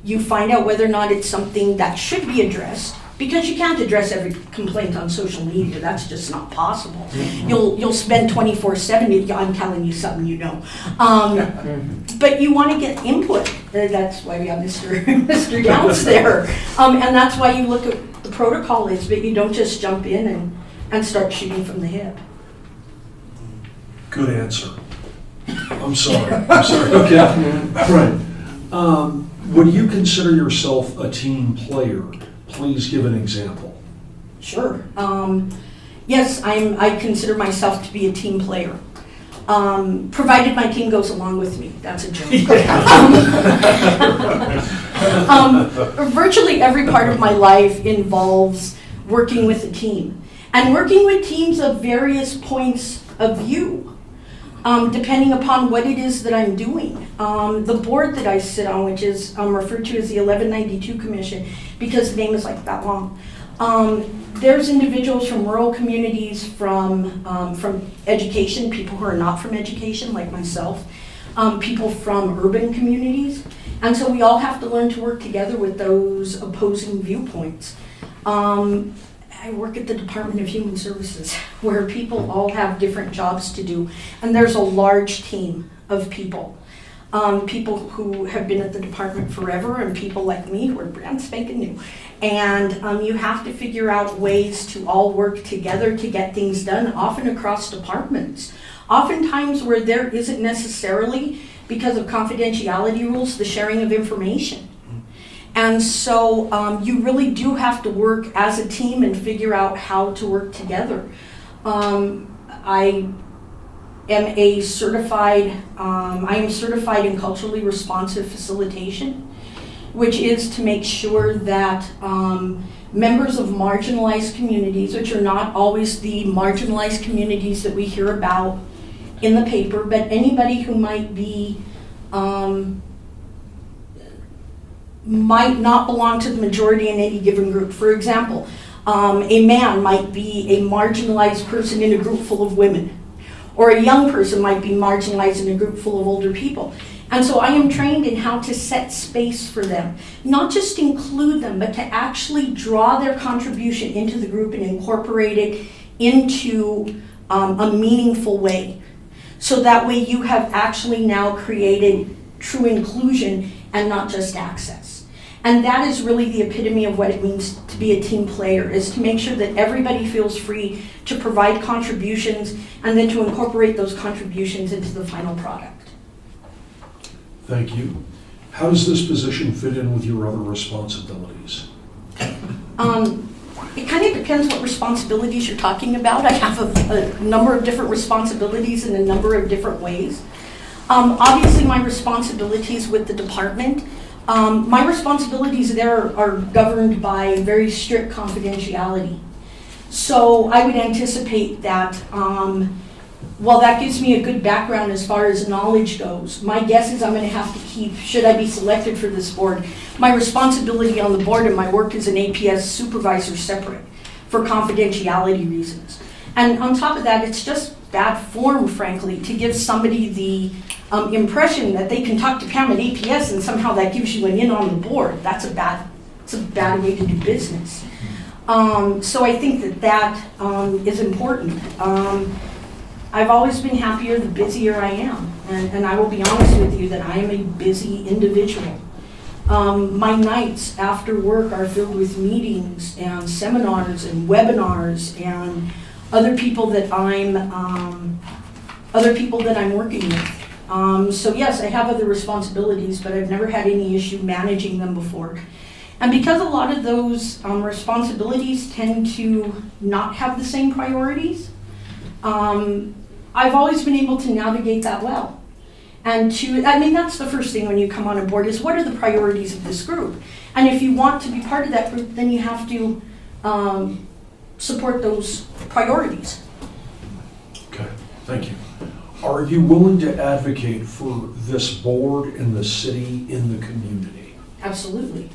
You find out whether or not it's something that should be addressed, Because you can't address every complaint on social media, that's just not possible. You'll spend 24/7, I'm telling you something you know. But you want to get input, that's why we have Mr. Downs there. And that's why you look at the protocol is, but you don't just jump in and start shooting from the hip. Good answer. I'm sorry. Okay, all right. Would you consider yourself a team player? Please give an example. Sure. Yes, I consider myself to be a team player. Provided my team goes along with me. That's a joke. Virtually every part of my life involves working with a team. And working with teams of various points of view, depending upon what it is that I'm doing. The board that I sit on, which is referred to as the 1192 Commission, because the name is like that long. There's individuals from rural communities, from education, people who are not from education, like myself, people from urban communities. And so we all have to learn to work together with those opposing viewpoints. I work at the Department of Human Services, where people all have different jobs to do. And there's a large team of people. People who have been at the department forever, and people like me who are brand spanking new. And you have to figure out ways to all work together to get things done, often across departments. Oftentimes where there isn't necessarily, because of confidentiality rules, the sharing of information. And so you really do have to work as a team and figure out how to work together. I am certified in culturally responsive facilitation, which is to make sure that members of marginalized communities, which are not always the marginalized communities that we hear about in the paper, but anybody who might be might not belong to the majority in any given group. For example, a man might be a marginalized person in a group full of women, or a young person might be marginalized in a group full of older people. And so I am trained in how to set space for them, not just include them, but to actually draw their contribution into the group and incorporate it into a meaningful way. So that way you have actually now created true inclusion and not just access. And that is really the epitome of what it means to be a team player, is to make sure that everybody feels free to provide contributions and then to incorporate those contributions into the final product. Thank you. How does this position fit in with your other responsibilities? It kind of depends what responsibilities you're talking about. I have a number of different responsibilities in a number of different ways. Obviously, my responsibilities with the department, my responsibilities there are governed by very strict confidentiality. So I would anticipate that while that gives me a good background as far as knowledge goes, my guess is I'm going to have to keep, should I be selected for this board, my responsibility on the board and my work as an APS supervisor separate for confidentiality reasons. And on top of that, it's just bad form, frankly, to give somebody the impression that they can talk to Pam at APS and somehow that gives you an in on the board. It's a bad way to do business. So I think that is important. I've always been happier the busier I am, and I will be honest with you that I am a busy individual. My nights after work are filled with meetings and seminars and webinars and other people that I'm working with. So yes, I have other responsibilities, but I've never had any issue managing them before. And because a lot of those responsibilities tend to not have the same priorities, I've always been able to navigate that well. And that's the first thing when you come on a board is what are the priorities of this group? And if you want to be part of that group, then you have to support those priorities. Okay, thank you. Are you willing to advocate for this board and the city in the community? Absolutely.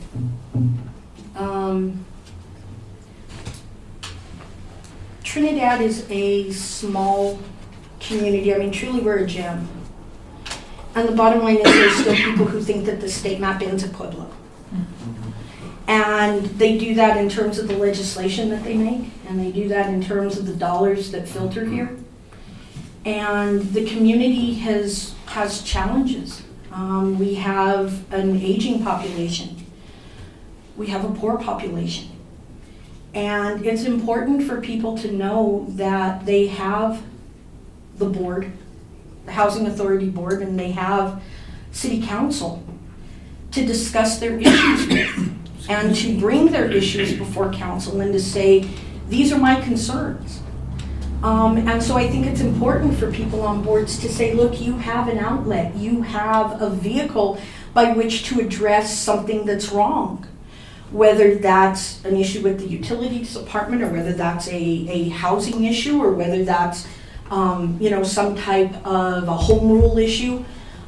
Trinidad is a small community. I mean, truly we're a gem. And the bottom line is there's still people who think that the state map ends at Pueblo. And they do that in terms of the legislation that they make, and they do that in terms of the dollars that filter here. And the community has challenges. We have an aging population. We have a poor population. And it's important for people to know that they have the board, the Housing Authority Board, and they have City Council to discuss their issues with and to bring their issues before council and to say, these are my concerns. And so I think it's important for people on boards to say, look, you have an outlet, you have a vehicle by which to address something that's wrong. Whether that's an issue with the utilities department, or whether that's a housing issue, or whether that's some type of a home rule issue.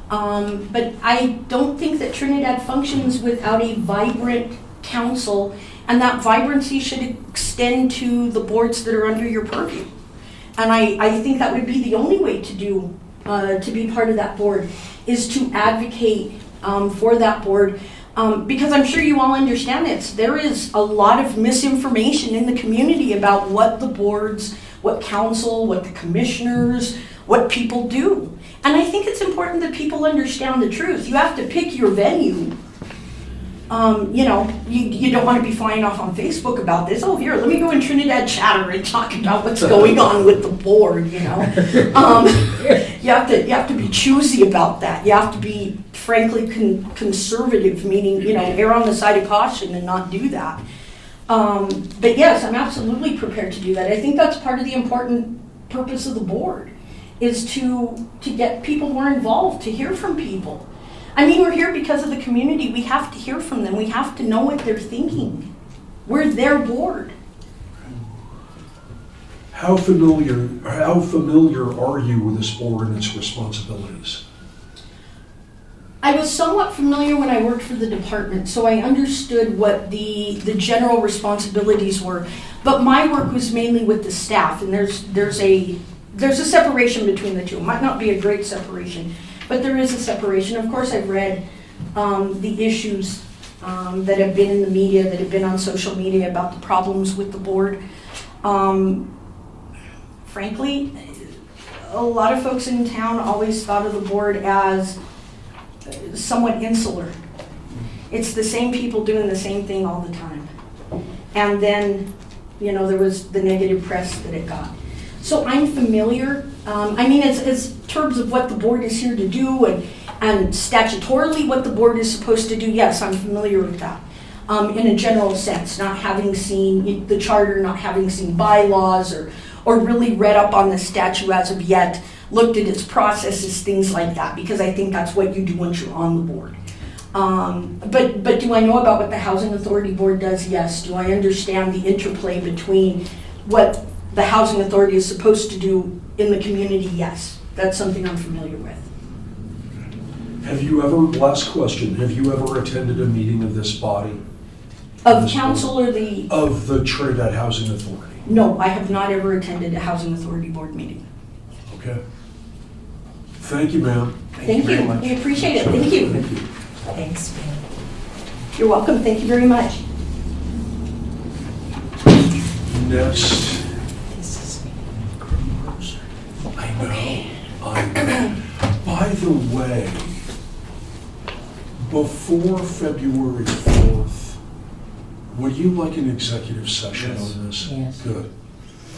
But I don't think that Trinidad functions without a vibrant council, and that vibrancy should extend to the boards that are under your purview. And I think that would be the only way to be part of that board, is to advocate for that board. Because I'm sure you all understand this, there is a lot of misinformation in the community about what the boards, what council, what the commissioners, what people do. And I think it's important that people understand the truth. You have to pick your venue. You don't want to be flying off on Facebook about this. Oh, here, let me go in Trinidad Chatter and talk about what's going on with the board, You have to be choosy about that. You have to be, frankly, conservative, meaning, err on the side of caution and not do that. But yes, I'm absolutely prepared to do that. I think that's part of the important purpose of the board, is to get people more involved, to hear from people. I mean, we're here because of the community. We have to hear from them. We have to know what they're thinking. We're their board. How familiar are you with this board and its responsibilities? I was somewhat familiar when I worked for the department, so I understood what the general responsibilities were. But my work was mainly with the staff, and there's a separation between the two. It might not be a great separation, but there is a separation. Of course, I've read the issues that have been in the media, that have been on social media about the problems with the board. Frankly, a lot of folks in town always thought of the board as somewhat insular. It's the same people doing the same thing all the time. And then, there was the negative press that it got. So I'm familiar. As terms of what the board is here to do and statutorily what the board is supposed to do, yes, I'm familiar with that. In a general sense, not having seen the charter, not having seen bylaws or really read up on the statute as of yet, looked at its processes, things like that, because I think that's what you do once you're on the board. But do I know about what the Housing Authority Board does? Yes. Do I understand the interplay between what the Housing Authority is supposed to do in the community? Yes. That's something I'm familiar with. Last question, have you ever attended a meeting of this body? Of council or the... Of the Trinidad Housing Authority? No, I have not ever attended a Housing Authority Board meeting. Okay. Thank you, ma'am. Thank you. Very much. We appreciate it. Thank you. Thank you. Thanks, Ben. You're welcome. Thank you very much. Next. This is I know. By the way, before February 4th, would you like an executive session Yes. on this? Yes. Good.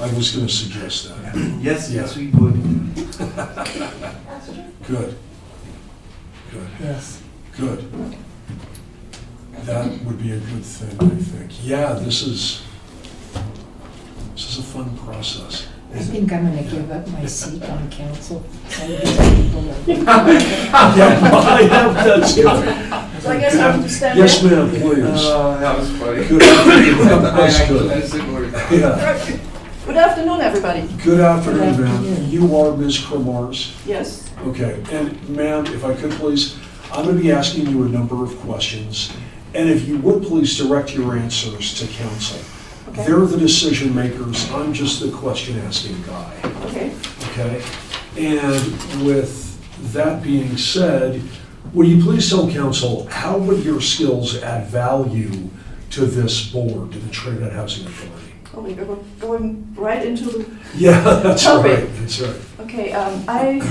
I was going to suggest that. Yes, we would. Good. yes. Good. That would be a good thing, I think. Yeah, this is a fun process. I think I'm gonna give up my seat on council. Some of these people are- That's good. So I guess I'm stand Yes, ma'am, please. That was funny. Good afternoon. That's good. Yeah. Good afternoon, everybody. Good afternoon, Good ma'am. afternoon. You are Ms. Cremars? Yes. Okay, and ma'am, if I could please, I'm going to be asking you a number of questions, and if you would please direct your answers to council. Okay. They're the decision makers, I'm just the question asking guy, Okay. okay? And with that being said, will you please tell council, how would your skills add value to this board, to the Trinidad Housing Authority? Oh, we're going right into the, Yeah, that's Topic. right, that's right. okay, I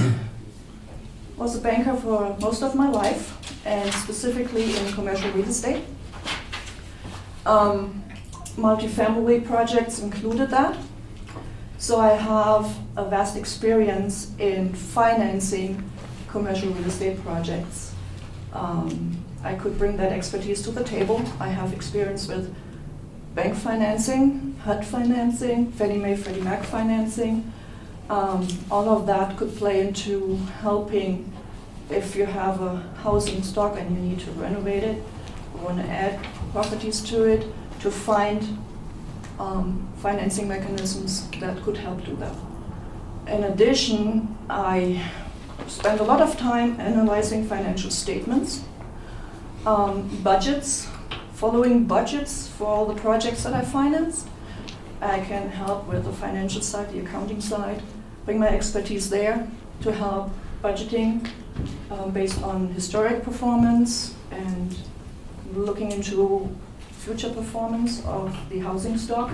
was a banker for most of my life, and specifically in commercial real estate. Multifamily projects included that. So I have a vast experience in financing commercial real estate projects. I could bring that expertise to the table. I have experience with bank financing, HUD financing, Fannie Mae, Freddie Mac financing. All of that could play into helping if you have a housing stock and you need to renovate it, or want to add properties to it, to find financing mechanisms that could help do that. In addition, I spend a lot of time analyzing financial statements, budgets, following budgets for all the projects that I financed. I can help with the financial side, the accounting side, bring my expertise there to help budgeting based on historic performance and looking into future performance of the housing stock.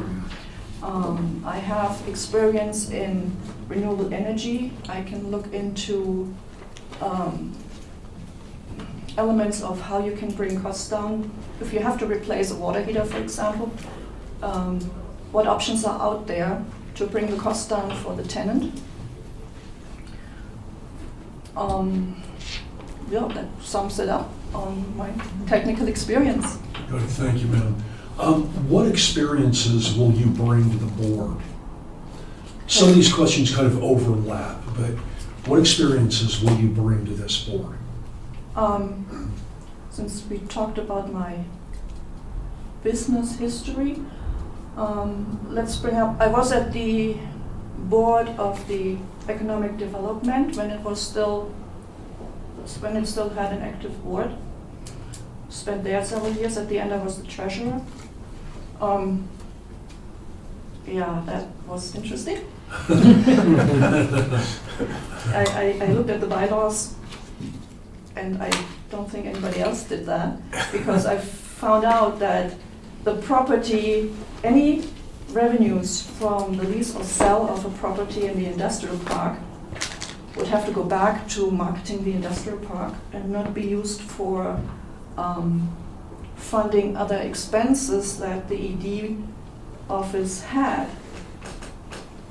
I have experience in renewable energy. I can look into elements of how you can bring costs down. If you have to replace a water heater, for example, what options are out there to bring the cost down for the tenant? Yeah, that sums it up on my technical experience. Good, thank you, ma'am. What experiences will you bring to the board? Some of these questions kind of overlap, but what experiences will you bring to this board? Since we talked about my business history, let's bring up, I was at the board of the economic development when it still had an active board. Spent there several years. At the end, I was the treasurer. Yeah, that was interesting. I looked at the bylaws, and I don't think anybody else did that, because I found out that the property, any revenues from the lease or sale of a property in the industrial park would have to go back to marketing the industrial park and not be used for funding other expenses that the ED office had.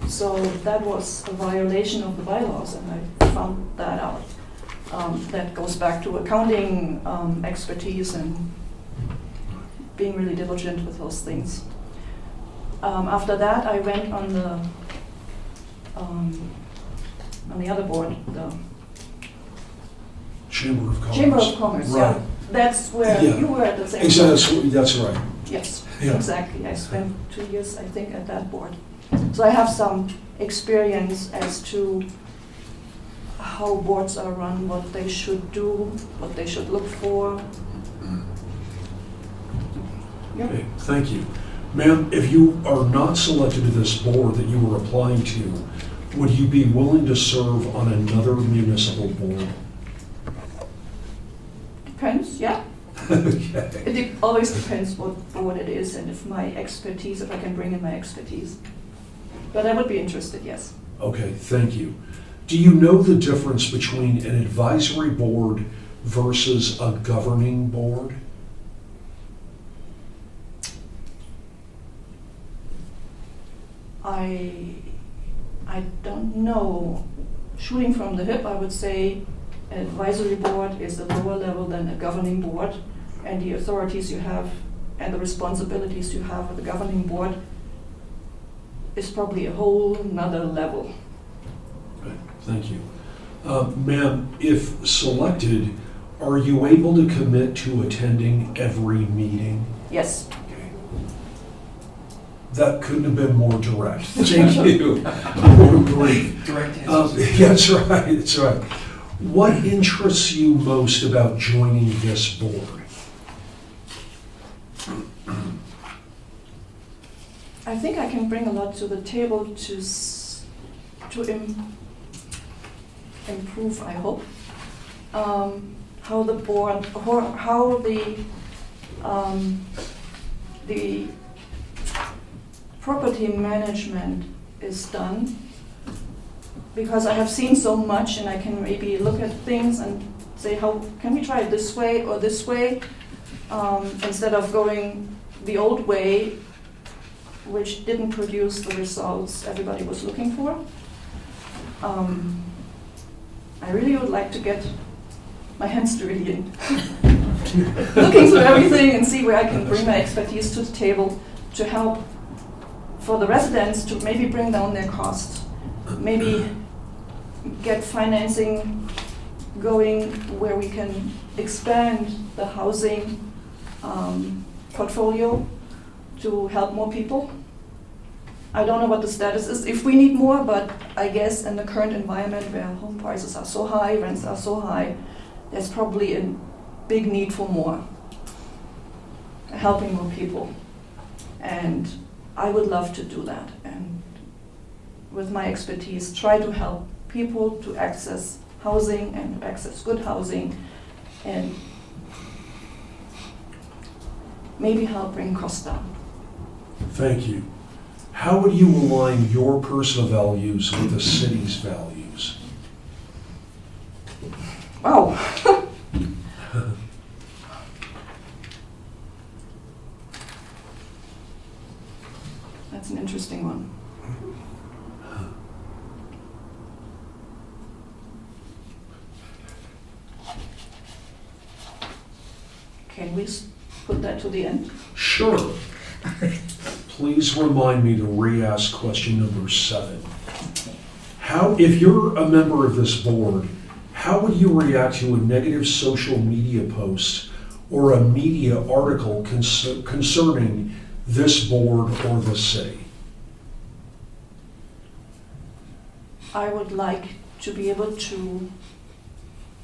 So that was a violation of the bylaws, and I found that out. That goes back to accounting expertise and being really diligent with those things. After that, I went on the other board, the Chamber of Commerce. Chamber of Commerce. Right. Yeah, that's where Yeah. you were at the same time. Exactly, that's right. Yes, Yeah. exactly. I spent 2 years, I think, at that board. So I have some experience as to how boards are run, what they should do, what they should look for. Yep. Okay, thank you. Ma'am, if you are not selected to this board that you were applying to, would you be willing to serve on another municipal board? Depends, yeah. Okay. It always depends what board it is and if my expertise, if I can bring in my expertise. But I would be interested, yes. Okay, thank you. Do you know the difference between an advisory board versus a governing board? I don't know. Shooting from the hip, I would say an advisory board is a lower level than a governing board, and the authorities you have and the responsibilities you have with the governing board is probably a whole nother level. Okay, thank you. Ma'am, if selected, are you able to commit to attending every meeting? Yes. Okay. That couldn't have been more direct. Thank you. More brief. Direct answers. Yeah, that's right, that's right. What interests you most about joining this board? I think I can bring a lot to the table to improve, I hope, how the board, or how the the property management is done, because I have seen so much and I can maybe look at things and say, how can we try it this way or this way, instead of going the old way, which didn't produce the results everybody was looking for. I really would like to get my hands dirty in looking through everything and see where I can bring my expertise to the table to help for the residents to maybe bring down their costs, maybe get financing going where we can expand the housing portfolio to help more people. I don't know what the status is, if we need more, but I guess in the current environment where home prices are so high, rents are so high, there's probably a big need for more, helping more people. And I would love to do that, and with my expertise, try to help people to access housing and access good housing, and maybe help bring costs down. Thank you. How would you align your personal values with the city's values? Wow. That's an interesting one. Can we put that to the end? Sure. Please remind me to re-ask question number 7. If you're a member of this board, how would you react to a negative social media post or a media article concerning this board or the city? I would like to be able to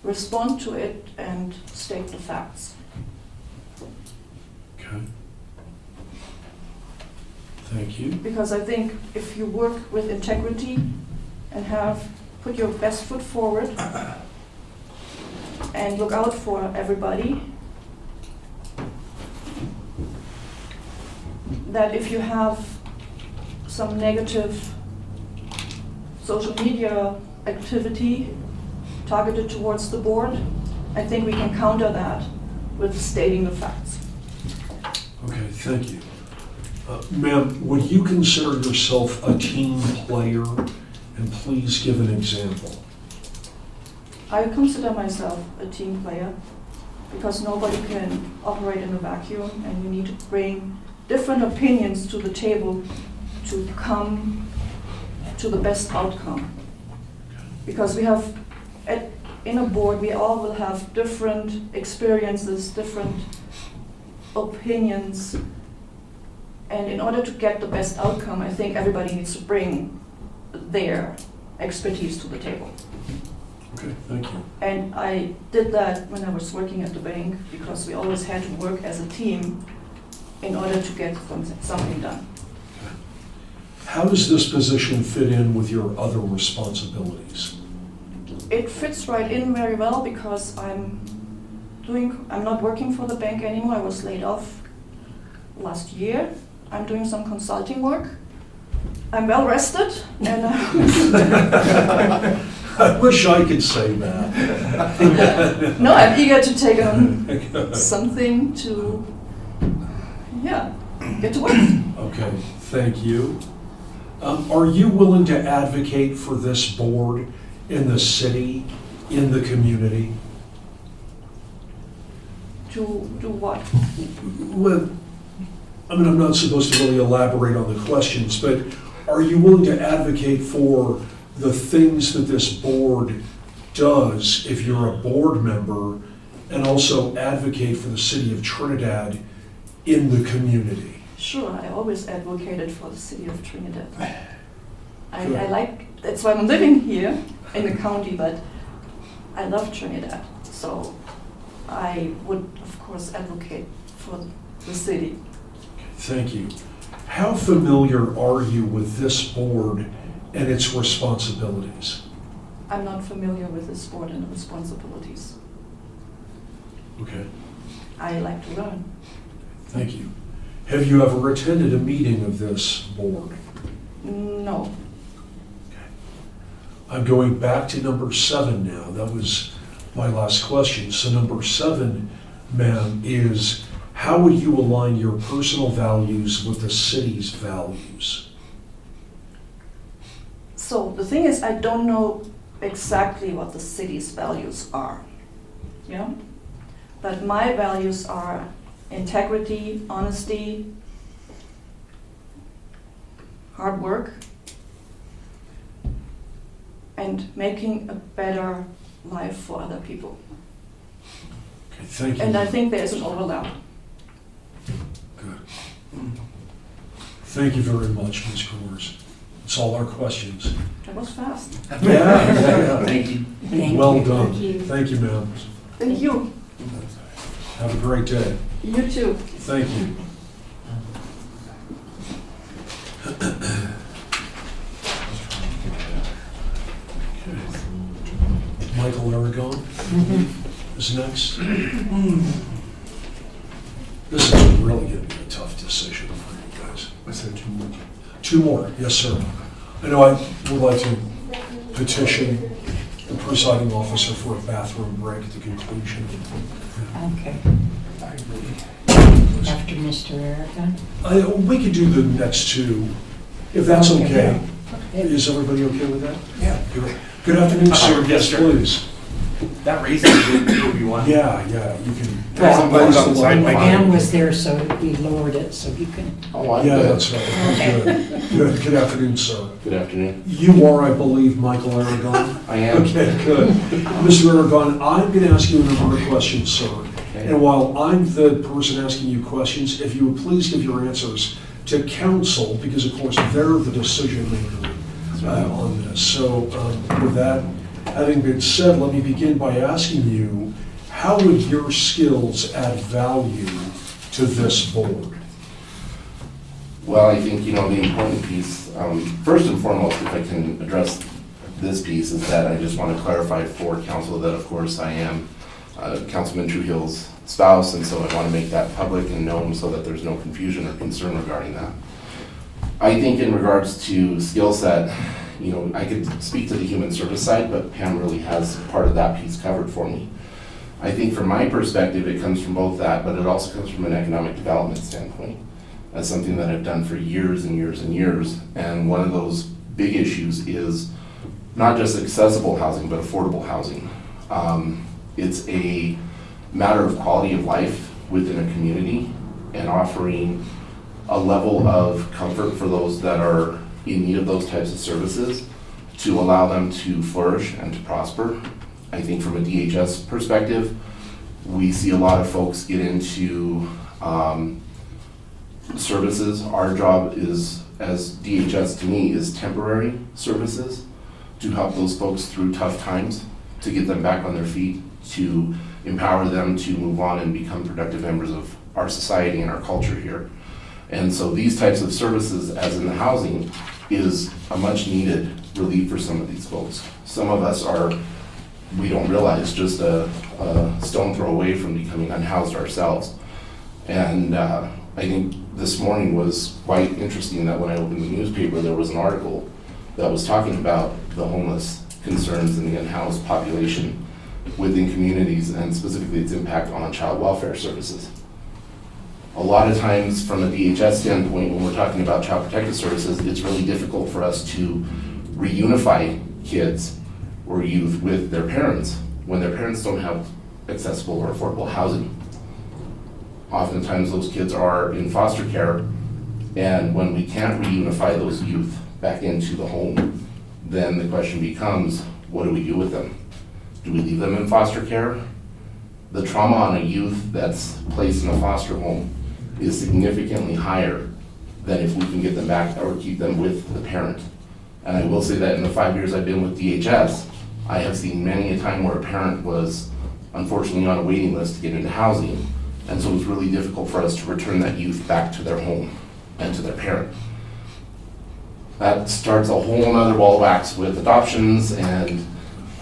respond to it and state the facts. Okay. Thank you. Because I think if you work with integrity and put your best foot forward and look out for everybody, that if you have some negative social media activity targeted towards the board, I think we can counter that with stating the facts. Okay, thank you. Ma'am, would you consider yourself a team player? And please give an example. I consider myself a team player because nobody can operate in a vacuum, and you need to bring different opinions to the table to come to the best outcome. Because we have, in a board, we all will have different experiences, different opinions, and in order to get the best outcome, I think everybody needs to bring their expertise to the table. Okay, thank you. And I did that when I was working at the bank, because we always had to work as a team in order to get something done. Okay. How does this position fit in with your other responsibilities? It fits right in very well because I'm not working for the bank anymore. I was laid off last year. I'm doing some consulting work. I'm well rested, and I wish I could say that. no, I'm eager to take on something to, get to work. Okay, thank you. Are you willing to advocate for this board in the city, in the community? To do what? Well, I mean, I'm not supposed to really elaborate on the questions, but are you willing to advocate for the things that this board does if you're a board member, and also advocate for the city of Trinidad in the community? Sure, I always advocated for the city of Trinidad. I that's why I'm living here in the county, but I love Trinidad, so I would, of course, advocate for the city. Thank you. How familiar are you with this board and its responsibilities? I'm not familiar with this board and the responsibilities. Okay, I like to learn. thank you. Have you ever attended a meeting of this board? No. I'm going back to number 7 now. That was my last question. So number 7, ma'am, is how would you align your personal values with the city's values? So the thing is, I don't know exactly what the city's values are. Yeah? But my values are integrity, honesty, hard work, and making a better life for other people. Okay, thank you. And I think there is an overlap. Good. Thank you very much, Ms. Coors. That's all our questions. That was fast. Yeah. Thank you. Thank Well you. done. Thank you. Thank you, ma'am. Thank you. Have a great day. You too. Thank you. Michael Aragon is next. This is really going to be a tough decision for you guys. I said 2 more. 2 more, yes, sir. I know I would like to petition the presiding officer for a bathroom break at the conclusion. Okay, I agree. after Mr. Aragon. We could do the next 2, if that's okay. Okay. Is everybody okay with that? Yeah. Good afternoon, sir. Yes, sir. Please. That raises if you want. Yeah, you can. There's some buttons on the side. Pam was there, so we lowered it, so you can. Oh, I'm Yeah, good. that's right. Good. Good afternoon, sir. Good afternoon. You are, I believe, Michael Aragon. I am. Okay, good. Mr. Aragon, I'm going to ask you a number of questions, sir. And while I'm the person asking you questions, if you would please give your answers to council, because of course they're the decision maker on this. So with that having been said, let me begin by asking you, how would your skills add value to this board? Well, I think, the important piece, first and foremost, if I can address this piece, is that I just want to clarify for council that, of course, I am Councilman Truhill's spouse, and so I want to make that public and known so that there's no confusion or concern regarding that. I think in regards to skill set, I could speak to the human service side, but Pam really has part of that piece covered for me. I think from my perspective, it comes from both that, but it also comes from an economic development standpoint. That's something that I've done for years and years and years, and one of those big issues is not just accessible housing, but affordable housing. It's a matter of quality of life within a community and offering a level of comfort for those that are in need of those types of services to allow them to flourish and to prosper. I think from a DHS perspective, we see a lot of folks get into services. Our job is, as DHS to me, is temporary services to help those folks through tough times, to get them back on their feet, to empower them to move on and become productive members of our society and our culture here. And so these types of services, as in the housing, is a much needed relief for some of these folks. Some of us are, we don't realize, just a stone throw away from becoming unhoused ourselves. And I think this morning was quite interesting that when I opened the newspaper, there was an article that was talking about the homeless concerns in the unhoused population within communities, and specifically its impact on child welfare services. A lot of times from a DHS standpoint, when we're talking about child protective services, it's really difficult for us to reunify kids or youth with their parents when their parents don't have accessible or affordable housing. Oftentimes those kids are in foster care, and when we can't reunify those youth back into the home, then the question becomes, what do we do with them? Do we leave them in foster care? The trauma on a youth that's placed in a foster home is significantly higher than if we can get them back or keep them with the parent. And I will say that in the 5 years I've been with DHS, I have seen many a time where a parent was unfortunately on a waiting list to get into housing, and so it was really difficult for us to return that youth back to their home and to their parent. That starts a whole other ball of wax with adoptions and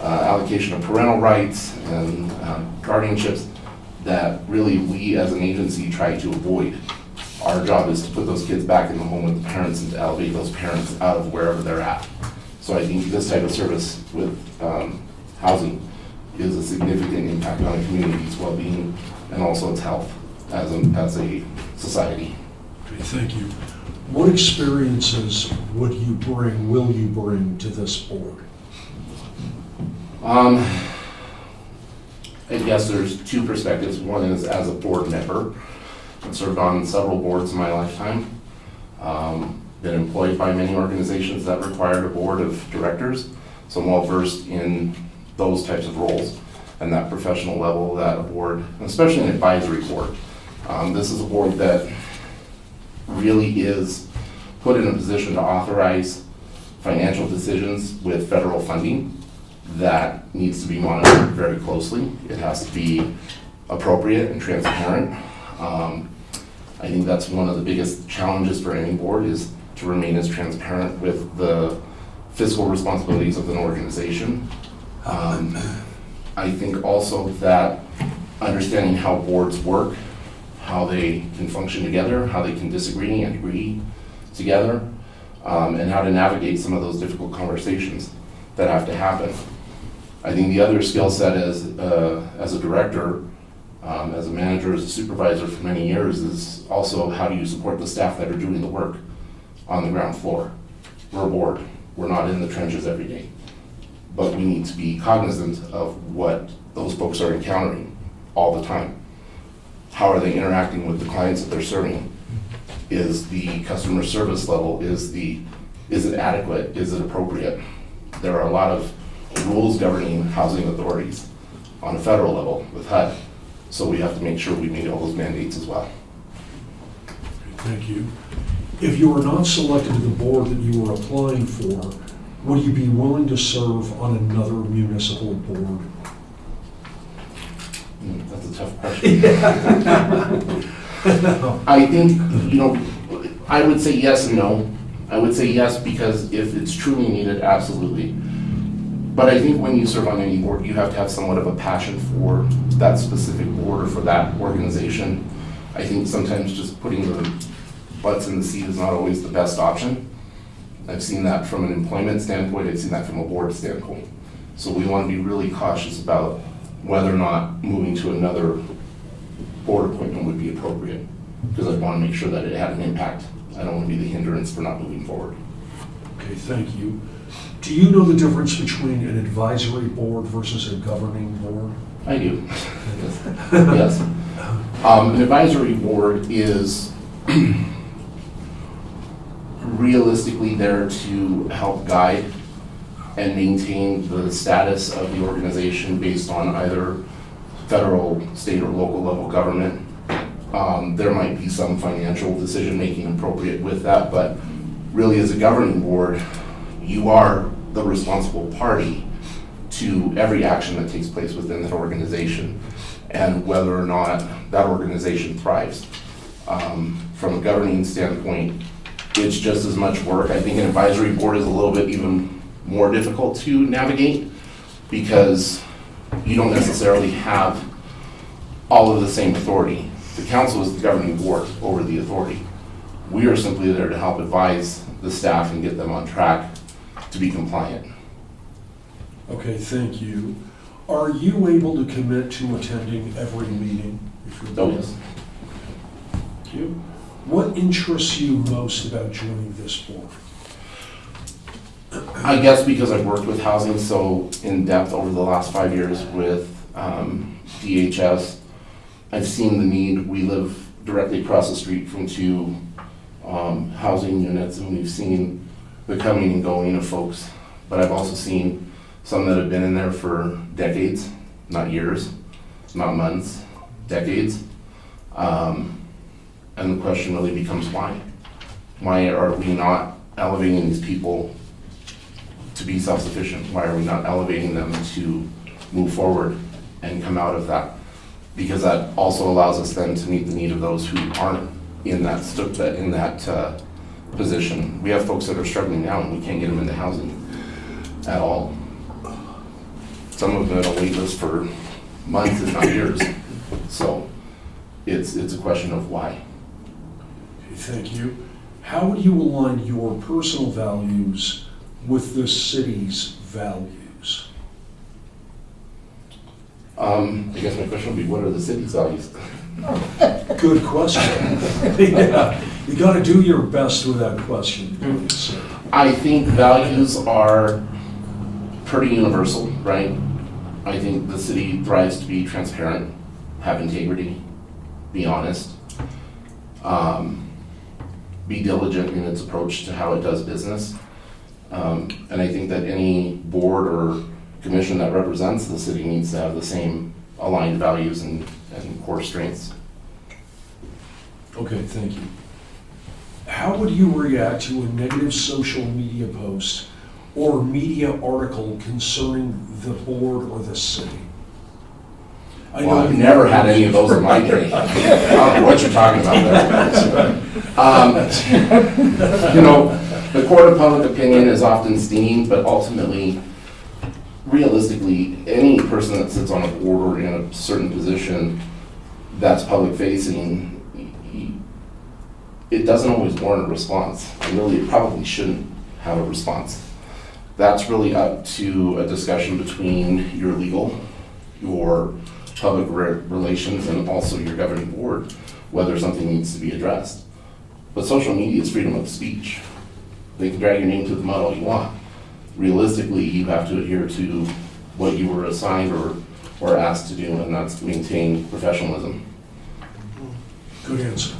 allocation of parental rights and guardianships that really we as an agency try to avoid. Our job is to put those kids back in the home with the parents and to elevate those parents out of wherever they're at. So I think this type of service with housing is a significant impact on a community's well-being and also its health as a society. Okay, thank you. What experiences will you bring to this board? I guess there's two perspectives. One is as a board member. I've served on several boards in my lifetime. Been employed by many organizations that required a board of directors. So I'm well versed in those types of roles and that professional level that a board, especially an advisory board. This is a board that really is put in a position to authorize financial decisions with federal funding that needs to be monitored very closely. It has to be appropriate and transparent. I think that's one of the biggest challenges for any board is to remain as transparent with the fiscal responsibilities of an organization. I think also that understanding how boards work, how they can function together, how they can disagree and agree together, and how to navigate some of those difficult conversations that have to happen. I think the other skill set as a director, as a manager, as a supervisor for many years is also how do you support the staff that are doing the work on the ground floor. We're a board. We're not in the trenches every day. But we need to be cognizant of what those folks are encountering all the time. How are they interacting with the clients that they're serving? Is the customer service level, is it adequate? Is it appropriate? There are a lot of rules governing housing authorities on a federal level with HUD. So we have to make sure we meet all those mandates as well. Thank you. If you were not selected to the board that you were applying for, would you be willing to serve on another municipal board? That's a tough question. I think, I would say yes and no. I would say yes because if it's truly needed, absolutely. But I think when you serve on any board, you have to have somewhat of a passion for that specific board or for that organization. I think sometimes just putting the butts in the seat is not always the best option. I've seen that from an employment standpoint, I've seen that from a board standpoint. So we want to be really cautious about whether or not moving to another board appointment would be appropriate, because I want to make sure that it had an impact. I don't want to be the hindrance for not moving forward. Okay, thank you. Do you know the difference between an advisory board versus a governing board? I do. Yes. An advisory board is realistically there to help guide and maintain the status of the organization based on either federal, state, or local level government. There might be some financial decision-making appropriate with that, but really as a governing board, you are the responsible party to every action that takes place within that organization and whether or not that organization thrives. From a governing standpoint, it's just as much work. I think an advisory board is a little bit even more difficult to navigate because you don't necessarily have all of the same authority. The council is the governing board over the authority. We are simply there to help advise the staff and get them on track to be compliant. Okay, thank you. Are you able to commit to attending every meeting? Oh, yes. Thank you. What interests you most about joining this board? I guess because I've worked with housing so in depth over the last 5 years with DHS, I've seen the need. We live directly across the street from two housing units, and we've seen the coming and going of folks. But I've also seen some that have been in there for decades, not years, not months, decades. And the question really becomes why? Why are we not elevating these people to be self-sufficient? Why are we not elevating them to move forward and come out of that? Because that also allows us then to meet the need of those who aren't in that position. We have folks that are struggling now and we can't get them into housing at all. Some of them are on a wait list for months, if not years. So it's a question of why. Thank you. How would you align your personal values with the city's values? I guess my question would be, what are the city's values? Good question. Yeah, you got to do your best with that question, please. I think values are pretty universal, right? I think the city thrives to be transparent, have integrity, be honest, be diligent in its approach to how it does business. And I think that any board or commission that represents the city needs to have the same aligned values and core strengths. Okay, thank you. How would you react to a negative social media post or media article concerning the board or the city? Well, I've never had any of those in my day. I don't know what you're talking about there. You know, the court of public opinion is often seen, but ultimately, realistically, any person that sits on a board or in a certain position that's public facing, it doesn't always warrant a response. And really, it probably shouldn't have a response. That's really up to a discussion between your legal, your public relations, and also your governing board, whether something needs to be addressed. But social media is freedom of speech. They can drag your name to the mud all you want. Realistically, you have to adhere to what you were assigned or asked to do, and that's maintain professionalism. Good answer.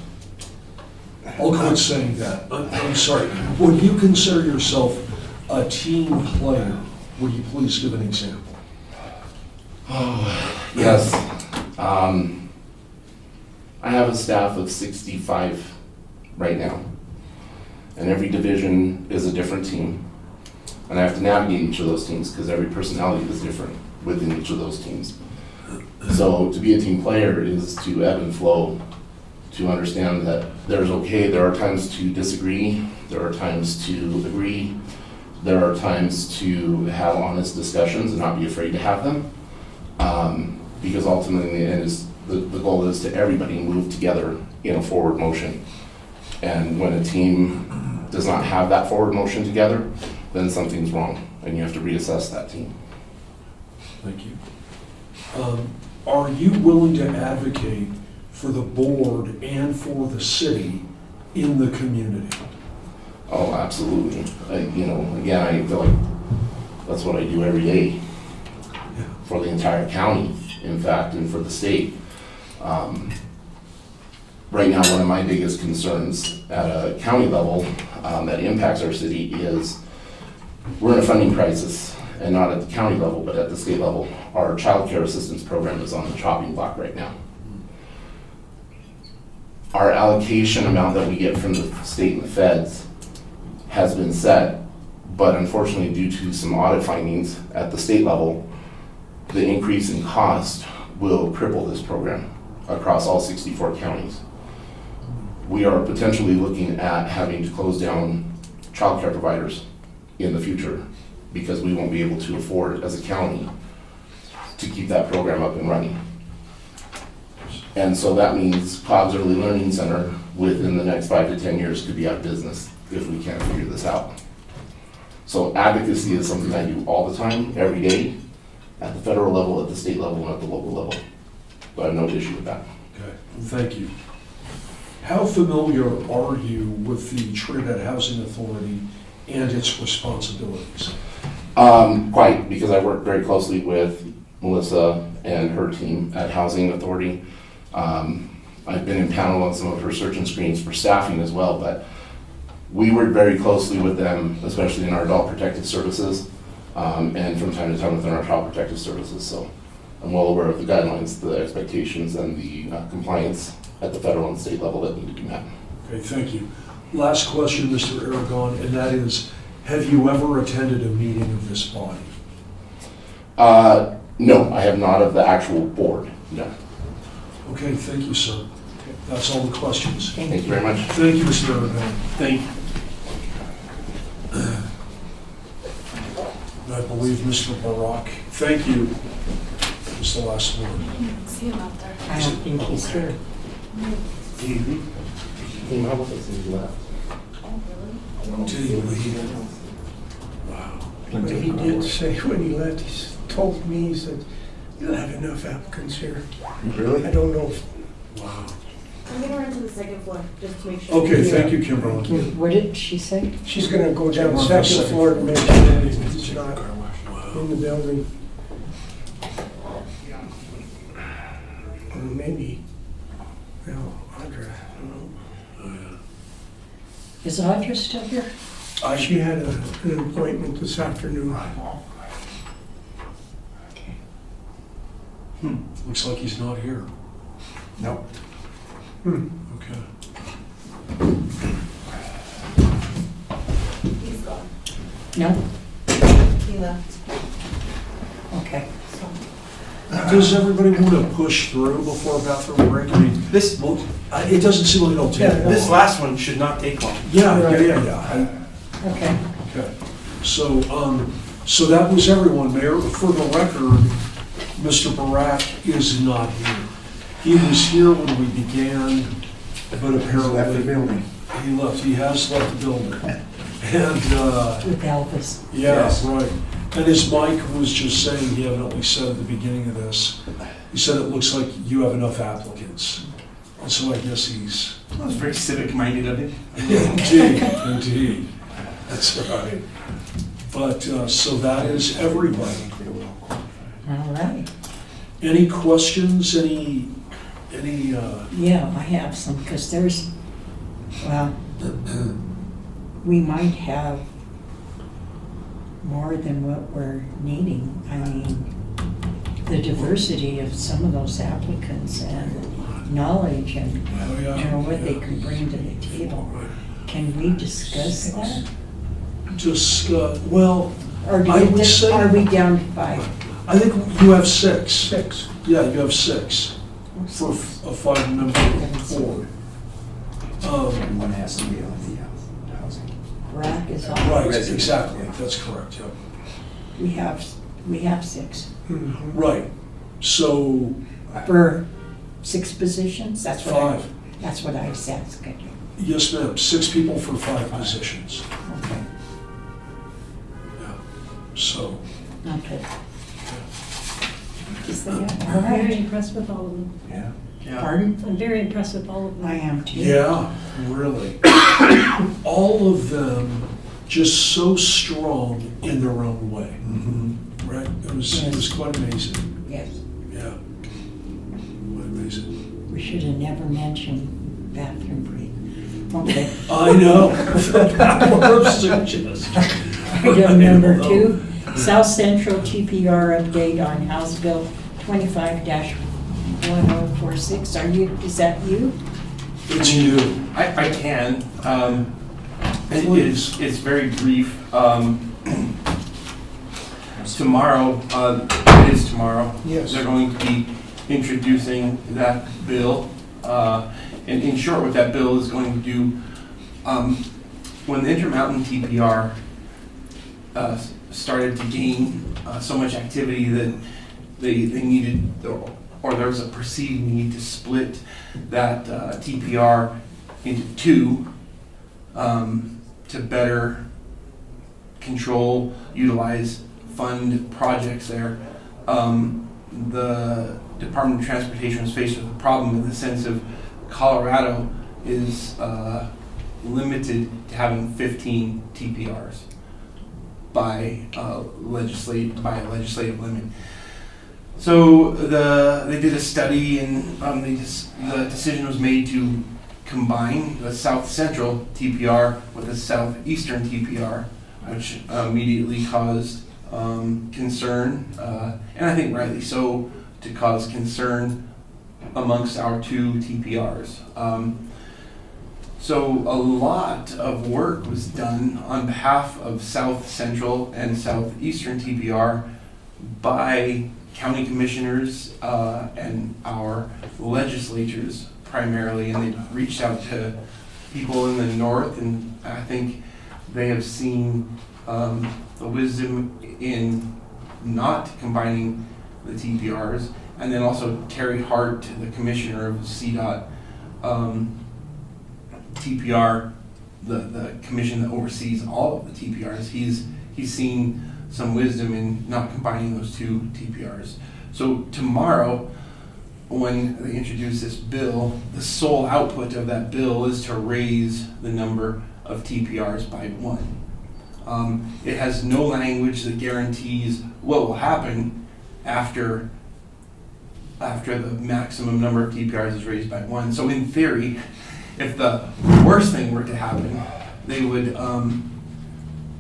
I'll quit saying that. I'm sorry. Would you consider yourself a team player? Would you please give an example? Yes. I have a staff of 65 right now, and every division is a different team. And I have to navigate each of those teams because every personality is different within each of those teams. So to be a team player is to ebb and flow, to understand that there are times to disagree, there are times to agree, there are times to have honest discussions and not be afraid to have them. Because ultimately in the end the goal is to everybody move together in a forward motion. And when a team does not have that forward motion together, then something's wrong, and you have to reassess that team. Thank you. Are you willing to advocate for the board and for the city in the community? Oh, absolutely. Again, I feel like that's what I do every day for the entire county, in fact, and for the state. Right now, one of my biggest concerns at a county level that impacts our city is we're in a funding crisis, and not at the county level, but at the state level. Our child care assistance program is on the chopping block right now. Our allocation amount that we get from the state and the feds has been set, but unfortunately due to some audit findings at the state level, the increase in cost will cripple this program across all 64 counties. We are potentially looking at having to close down child care providers in the future because we won't be able to afford as a county to keep that program up and running. And so that means Cobb's Early Learning Center within the next 5 to 10 years could be out of business if we can't figure this out. So advocacy is something I do all the time, every day, at the federal level, at the state level, and at the local level. So I have no issue with that. Okay, thank you. How familiar are you with the Trinidad Housing Authority and its responsibilities? Quite, because I work very closely with Melissa and her team at Housing Authority. I've been in panel on some of her search and screens for staffing as well, but we work very closely with them, especially in our adult protective services, and from time to time within our child protective services. So I'm well aware of the guidelines, the expectations, and the compliance at the federal and state level that need to be met. Okay, thank you. Last question, Mr. Aragon, and that is, have you ever attended a meeting of this body? No, I have not of the actual board, no. Okay, thank you, sir. That's all the questions. Thank you very much. Thank you, Mr. Aragon. Thank you. I believe Mr. Barak, thank you, is the last word. I don't think he's here. He came out with us and he left. Did he leave? Wow. But he did say when he left, told me, he said, "You'll have enough applicants here." Really? I don't know if, Wow. I'm gonna run to the second floor, just to make sure. Okay, thank you, Kimberly. What did she say? she's gonna go down the We're on the second second floor to make sure that he's not in the building. Or maybe, well, Audra, I don't know. Is Audra still here? She had an appointment this afternoon. Looks like he's not here. Nope. Okay. He's gone. No? He left. Okay. Does everybody want to push through before a bathroom break? I mean, This, it doesn't seem like it'll take Yeah, long. this last one should not take long. Yeah. Okay. Okay. So that was everyone, Mayor. For the record, Mr. Barak is not here. He was here when we began, but apparently. Left the building. He left. He has left the building. And, With Elvis. yeah, Yes. right. And as Mike was just saying, he evidently said at the beginning of this, he said it looks like you have enough applicants. And so I guess he's, That was very civic-minded of him. indeed. That's right. But, so that is everybody. All right. Any questions, Yeah, I have some, because there's, well, we might have more than what we're needing. I mean, the diversity of some of those applicants and knowledge and, you know, what they can bring to the table. Can we discuss that? Well, Or do I we would just, say- are we down to 5? I think you have 6. 6. Yeah, you have 6 for a 5-member board. One has to be on the housing. Rack is on. Right, Resident. exactly, that's correct, yep. We have 6. Right, so For 6 positions? That's what 5. That's what I was asking you. Yes, ma'am, 6 people for 5 positions. Okay. Yeah. So, Okay. All I'm very right. impressed with all of them. Yeah. Pardon? I'm very impressed with all of them. I am too. yeah, really. All of them just so strong in their own way, right? It was quite amazing, Yes. yeah. Quite amazing. We should have never mentioned bathroom break. Okay. I know. That was just- Item number 2, South Central TPR update on House Bill 25-1046. Is that you? It's you. I can. Please. It's very brief. Tomorrow, it is tomorrow. Yes. They're going to be introducing that bill. And in short, what that bill is going to do, when the Intermountain TPR started to gain so much activity that they needed, or there was a perceived need to split that TPR into 2 to better control, utilize, fund projects there. The Department of Transportation was faced with a problem in the sense of Colorado is limited to having 15 TPRs by a legislative limit. So they did a study, and the decision was made to combine the South Central TPR with the Southeastern TPR, which immediately caused concern, and I think rightly so, to cause concern amongst our 2 TPRs. So a lot of work was done on behalf of South Central and Southeastern TPR by county commissioners and our legislatures primarily, and they reached out to people in the north, and I think they have seen the wisdom in not combining the TPRs. And then also Terry Hart, the commissioner of CDOT, TPR, the commission that oversees all of the TPRs, he's seen some wisdom in not combining those two TPRs. So tomorrow, when they introduce this bill, the sole output of that bill is to raise the number of TPRs by 1. It has no language that guarantees what will happen after the maximum number of TPRs is raised by 1. So in theory, if the worst thing were to happen, they would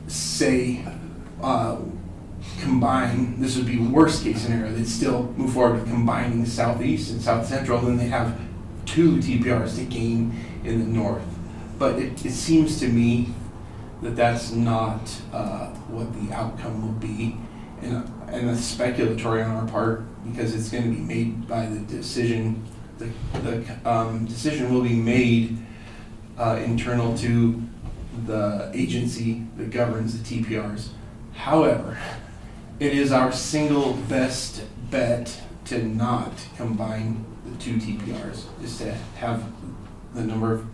say combine, this would be worst case scenario, they'd still move forward with combining Southeast and South Central, and then they have 2 TPRs to gain in the North. But it seems to me that that's not what the outcome will be, and it's speculatory on our part because it's going to be made by the decision. The decision will be made internal to the agency that governs the TPRs. However, it is our single best bet to not combine the 2 TPRs, is to have the number of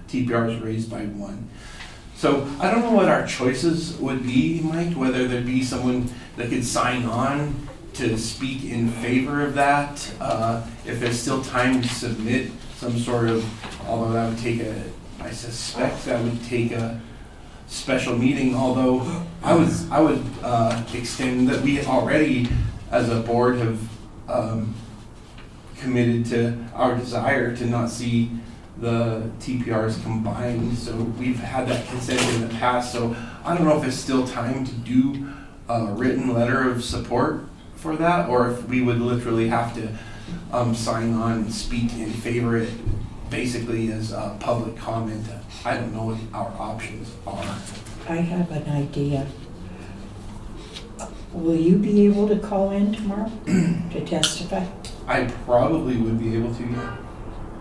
TPRs raised by 1. So I don't know what our choices would be, Mike, whether there'd be someone that could sign on to speak in favor of that, if there's still time to submit some sort of, although that would take I suspect that would take a special meeting, although I would extend that we already, as a board, have committed to our desire to not see the TPRs combined. So we've had that consent in the past. So I don't know if there's still time to do a written letter of support for that, or if we would literally have to sign on and speak in favor of it, basically as a public comment. I don't know what our options are. I have an idea. Will you be able to call in tomorrow to testify? I probably would be able to, yeah.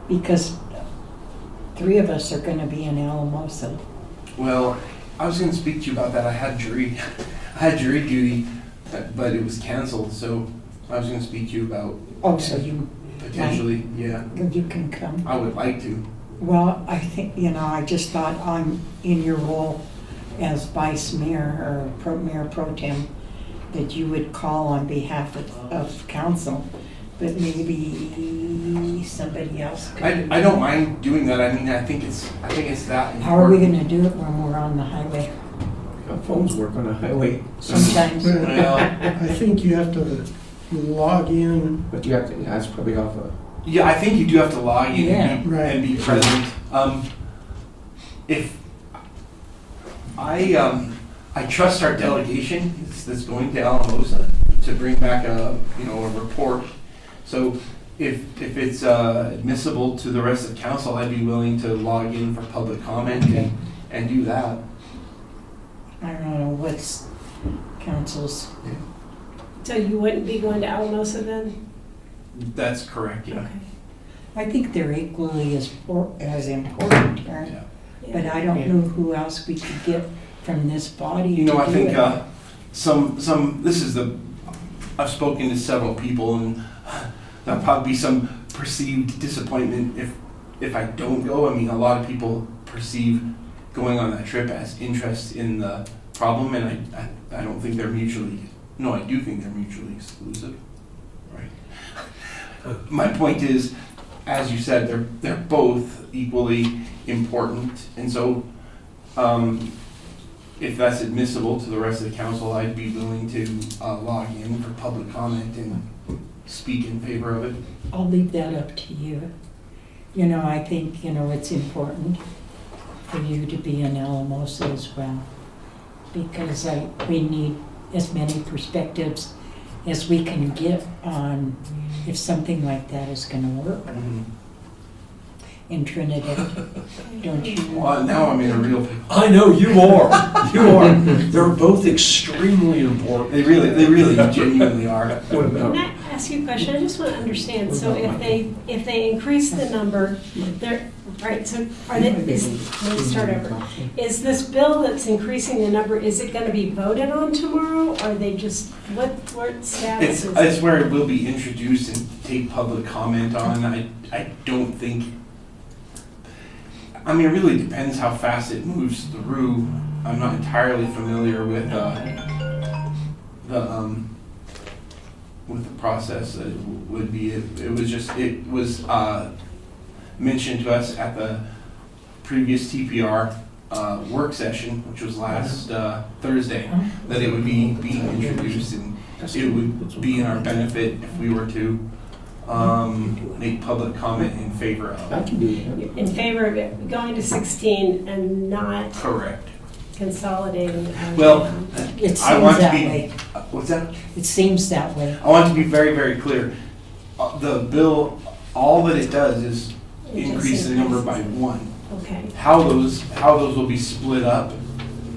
Because 3 of us are going to be in Alamosa. Well, I was going to speak to you about that. I had jury duty, but it was canceled. So I was going to speak to you about. Oh, so you potentially, yeah. You can come. I would like to. Well, I think, I just thought I'm in your role as vice mayor or mayor pro tem, that you would call on behalf of council, but maybe somebody else could. I don't mind doing that. I mean, I think it's that important. How are we going to do it when we're on the highway? How phones work on a highway. Sometimes. Well, I think you have to log in. But you have to, that's probably off a. Yeah, I think you do have to log in and be present. If I trust our delegation that's going to Alamosa to bring back a report. So if it's admissible to the rest of council, I'd be willing to log in for public comment and do that. I don't know what's council's. So you wouldn't be going to Alamosa then? That's correct, yeah. Okay. I think they're equally as important here, Yeah. but I don't know who else we could get from this body. I to think do it. I've spoken to several people, and there'll probably be some perceived disappointment if I don't go. I mean, a lot of people perceive going on that trip as interest in the problem, and I don't think they're mutually. No, I do think they're mutually exclusive. Right. My point is, as you said, they're both equally important, and so if that's admissible to the rest of the council, I'd be willing to log in for public comment and speak in favor of it. I'll leave that up to you. I think, it's important for you to be in Alamosa as well, because we need as many perspectives as we can get on if something like that is going to work in Trinidad. Don't you? Well, now I'm in a real. I know you are. You are. They're both extremely important. They really genuinely are. What about? Can I ask you a question? I just want to understand. So if they increase the number, they're, right, so are they, let me start over. Is this bill that's increasing the number, is it going to be voted on tomorrow? Or are they just, what status is it? It's where it will be introduced and take public comment on. I don't think, I mean, it really depends how fast it moves through. I'm not entirely familiar with the process. It would be, it was mentioned to us at the previous TPR work session, which was last Thursday, that it would be being introduced, and it would be in our benefit if we were to make public comment in favor of. I can do that. In favor of it going to 16 and not Correct. consolidating? Well, It seems I want to that be. way. What's that? It seems that way. I want to be very, very clear. The bill, all that it does is increase the number by 1. Okay. How those will be split up,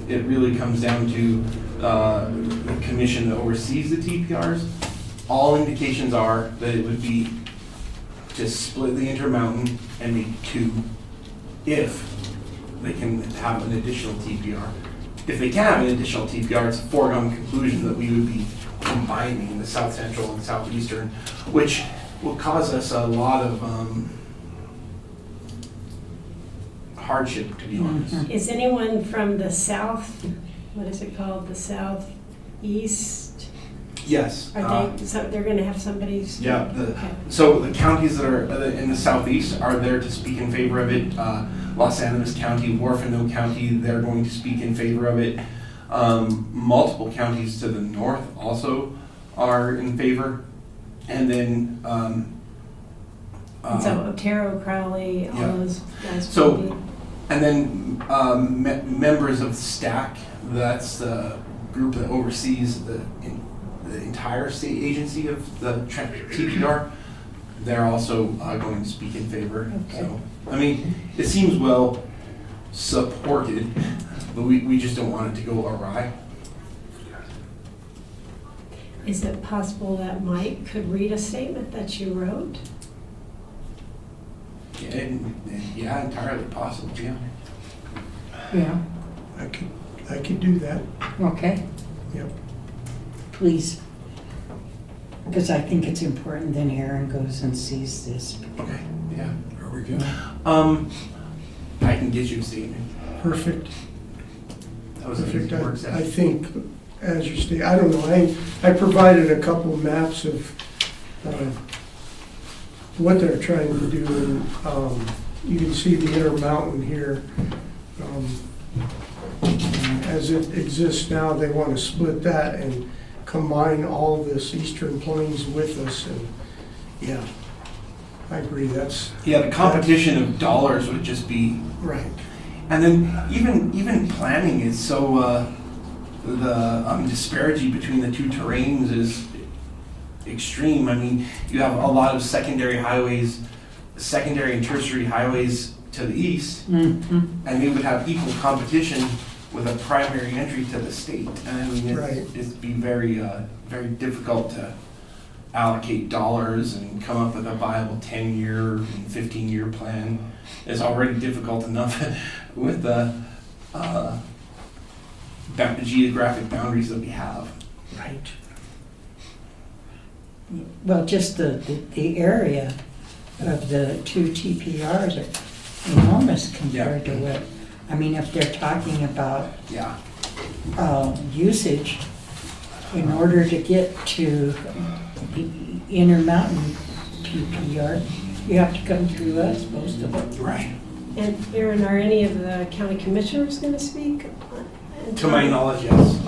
it really comes down to the commission that oversees the TPRs. All indications are that it would be to split the Intermountain and make 2 if they can have an additional TPR. If they can have an additional TPR, it's a foregone conclusion that we would be combining the South Central and Southeastern, which will cause us a lot of hardship, to be honest. Is anyone from the south, what is it called, the southeast? Yes. Are they, so they're going to have somebody speak? Yeah. Okay. So the counties that are in the southeast are there to speak in favor of it. Los Animas County, Warfano County, they're going to speak in favor of it. Multiple counties to the north also are in favor. And then And so Otero, Crowley, all yeah. those guys So- will be. And then members of STAC, that's the group that oversees the entire state agency of the TPR, they're also going to speak in favor. Okay. So, I mean, it seems well supported, but we just don't want it to go awry. Is it possible that Mike could read a statement that you wrote? Yeah, entirely possible, yeah. Yeah, I could do that. okay, Yep. please. Because I think it's important then Aaron goes and sees this. Okay, yeah. Are we good? I can get you a statement. Perfect. That was a Perfect. work I session. think, as you state, I don't know, I provided a couple maps of what they're trying to do. And, you can see the Intermountain here. As it exists now, they want to split that and combine all of this Eastern Plains with us. And yeah, I agree. That's Yeah, the competition of dollars would just be. right. And then even planning is so, the disparity between the two terrains is extreme. I mean, you have a lot of secondary highways, secondary and tertiary highways to the east, Mm-hmm. and they would have equal competition with a primary entry to the state. And I mean, Right. it'd be very, very difficult to allocate dollars and come up with a viable 10-year and 15-year plan. It's already difficult enough with the geographic boundaries that we have. Right. Well, just the area of the 2 TPRs are enormous compared to what, I mean, if they're talking about Yeah. usage, in order to get to the Intermountain TPR, you have to come through us, most of it. Right. And Aaron, are any of the county commissioners going to speak? To my knowledge, yes.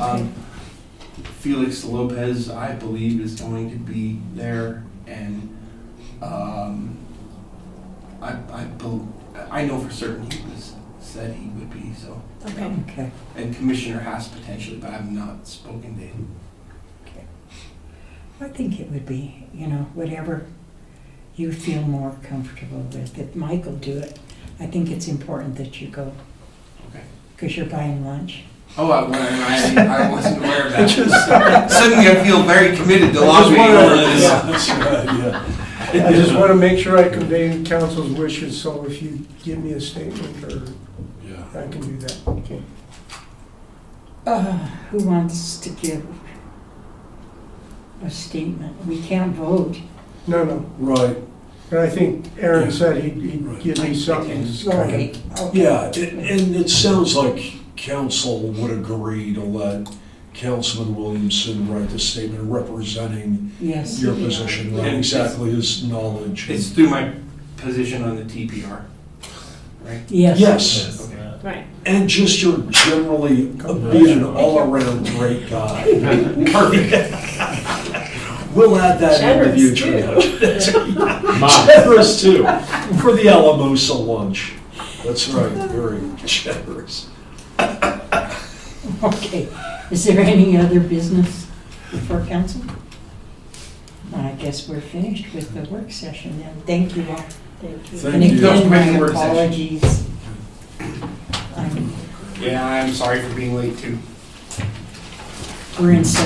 Felix Lopez, I believe, is going to be there, and I know for certain he said he would be. So, Okay. Okay. and Commissioner Haas potentially, but I have not spoken to him. I think it would be, whatever you feel more comfortable with. If Mike will do it, I think it's important that you go, Okay. because you're buying lunch. Oh, I wasn't aware of that. Suddenly I feel very committed to lobbying over this. That's right, yeah. I just want to make sure I convey council's wishes, so if you give me a statement, or Yeah. I can do that. Okay. Who wants to give a statement? We can't vote. No. Right, But I think Aaron Yeah. said he'd give me something. Okay. yeah, and it sounds like council would agree to let Councilman Williamson write the statement representing Yes. your position, right, And exactly his knowledge. It's through my position on the TPR, right? Yes. Yes, Okay. Right. and just you're generally being an all-around great guy. Perfect. We'll add that in the Generous, future. Generous too, for the Alamosa lunch. That's right, very generous. Okay. Is there any other business before council? I guess we're finished with the work session then. Thank you all. Thank you. Thank And you. again, my Great work session. apologies. Yeah, I'm sorry for being late too. We're in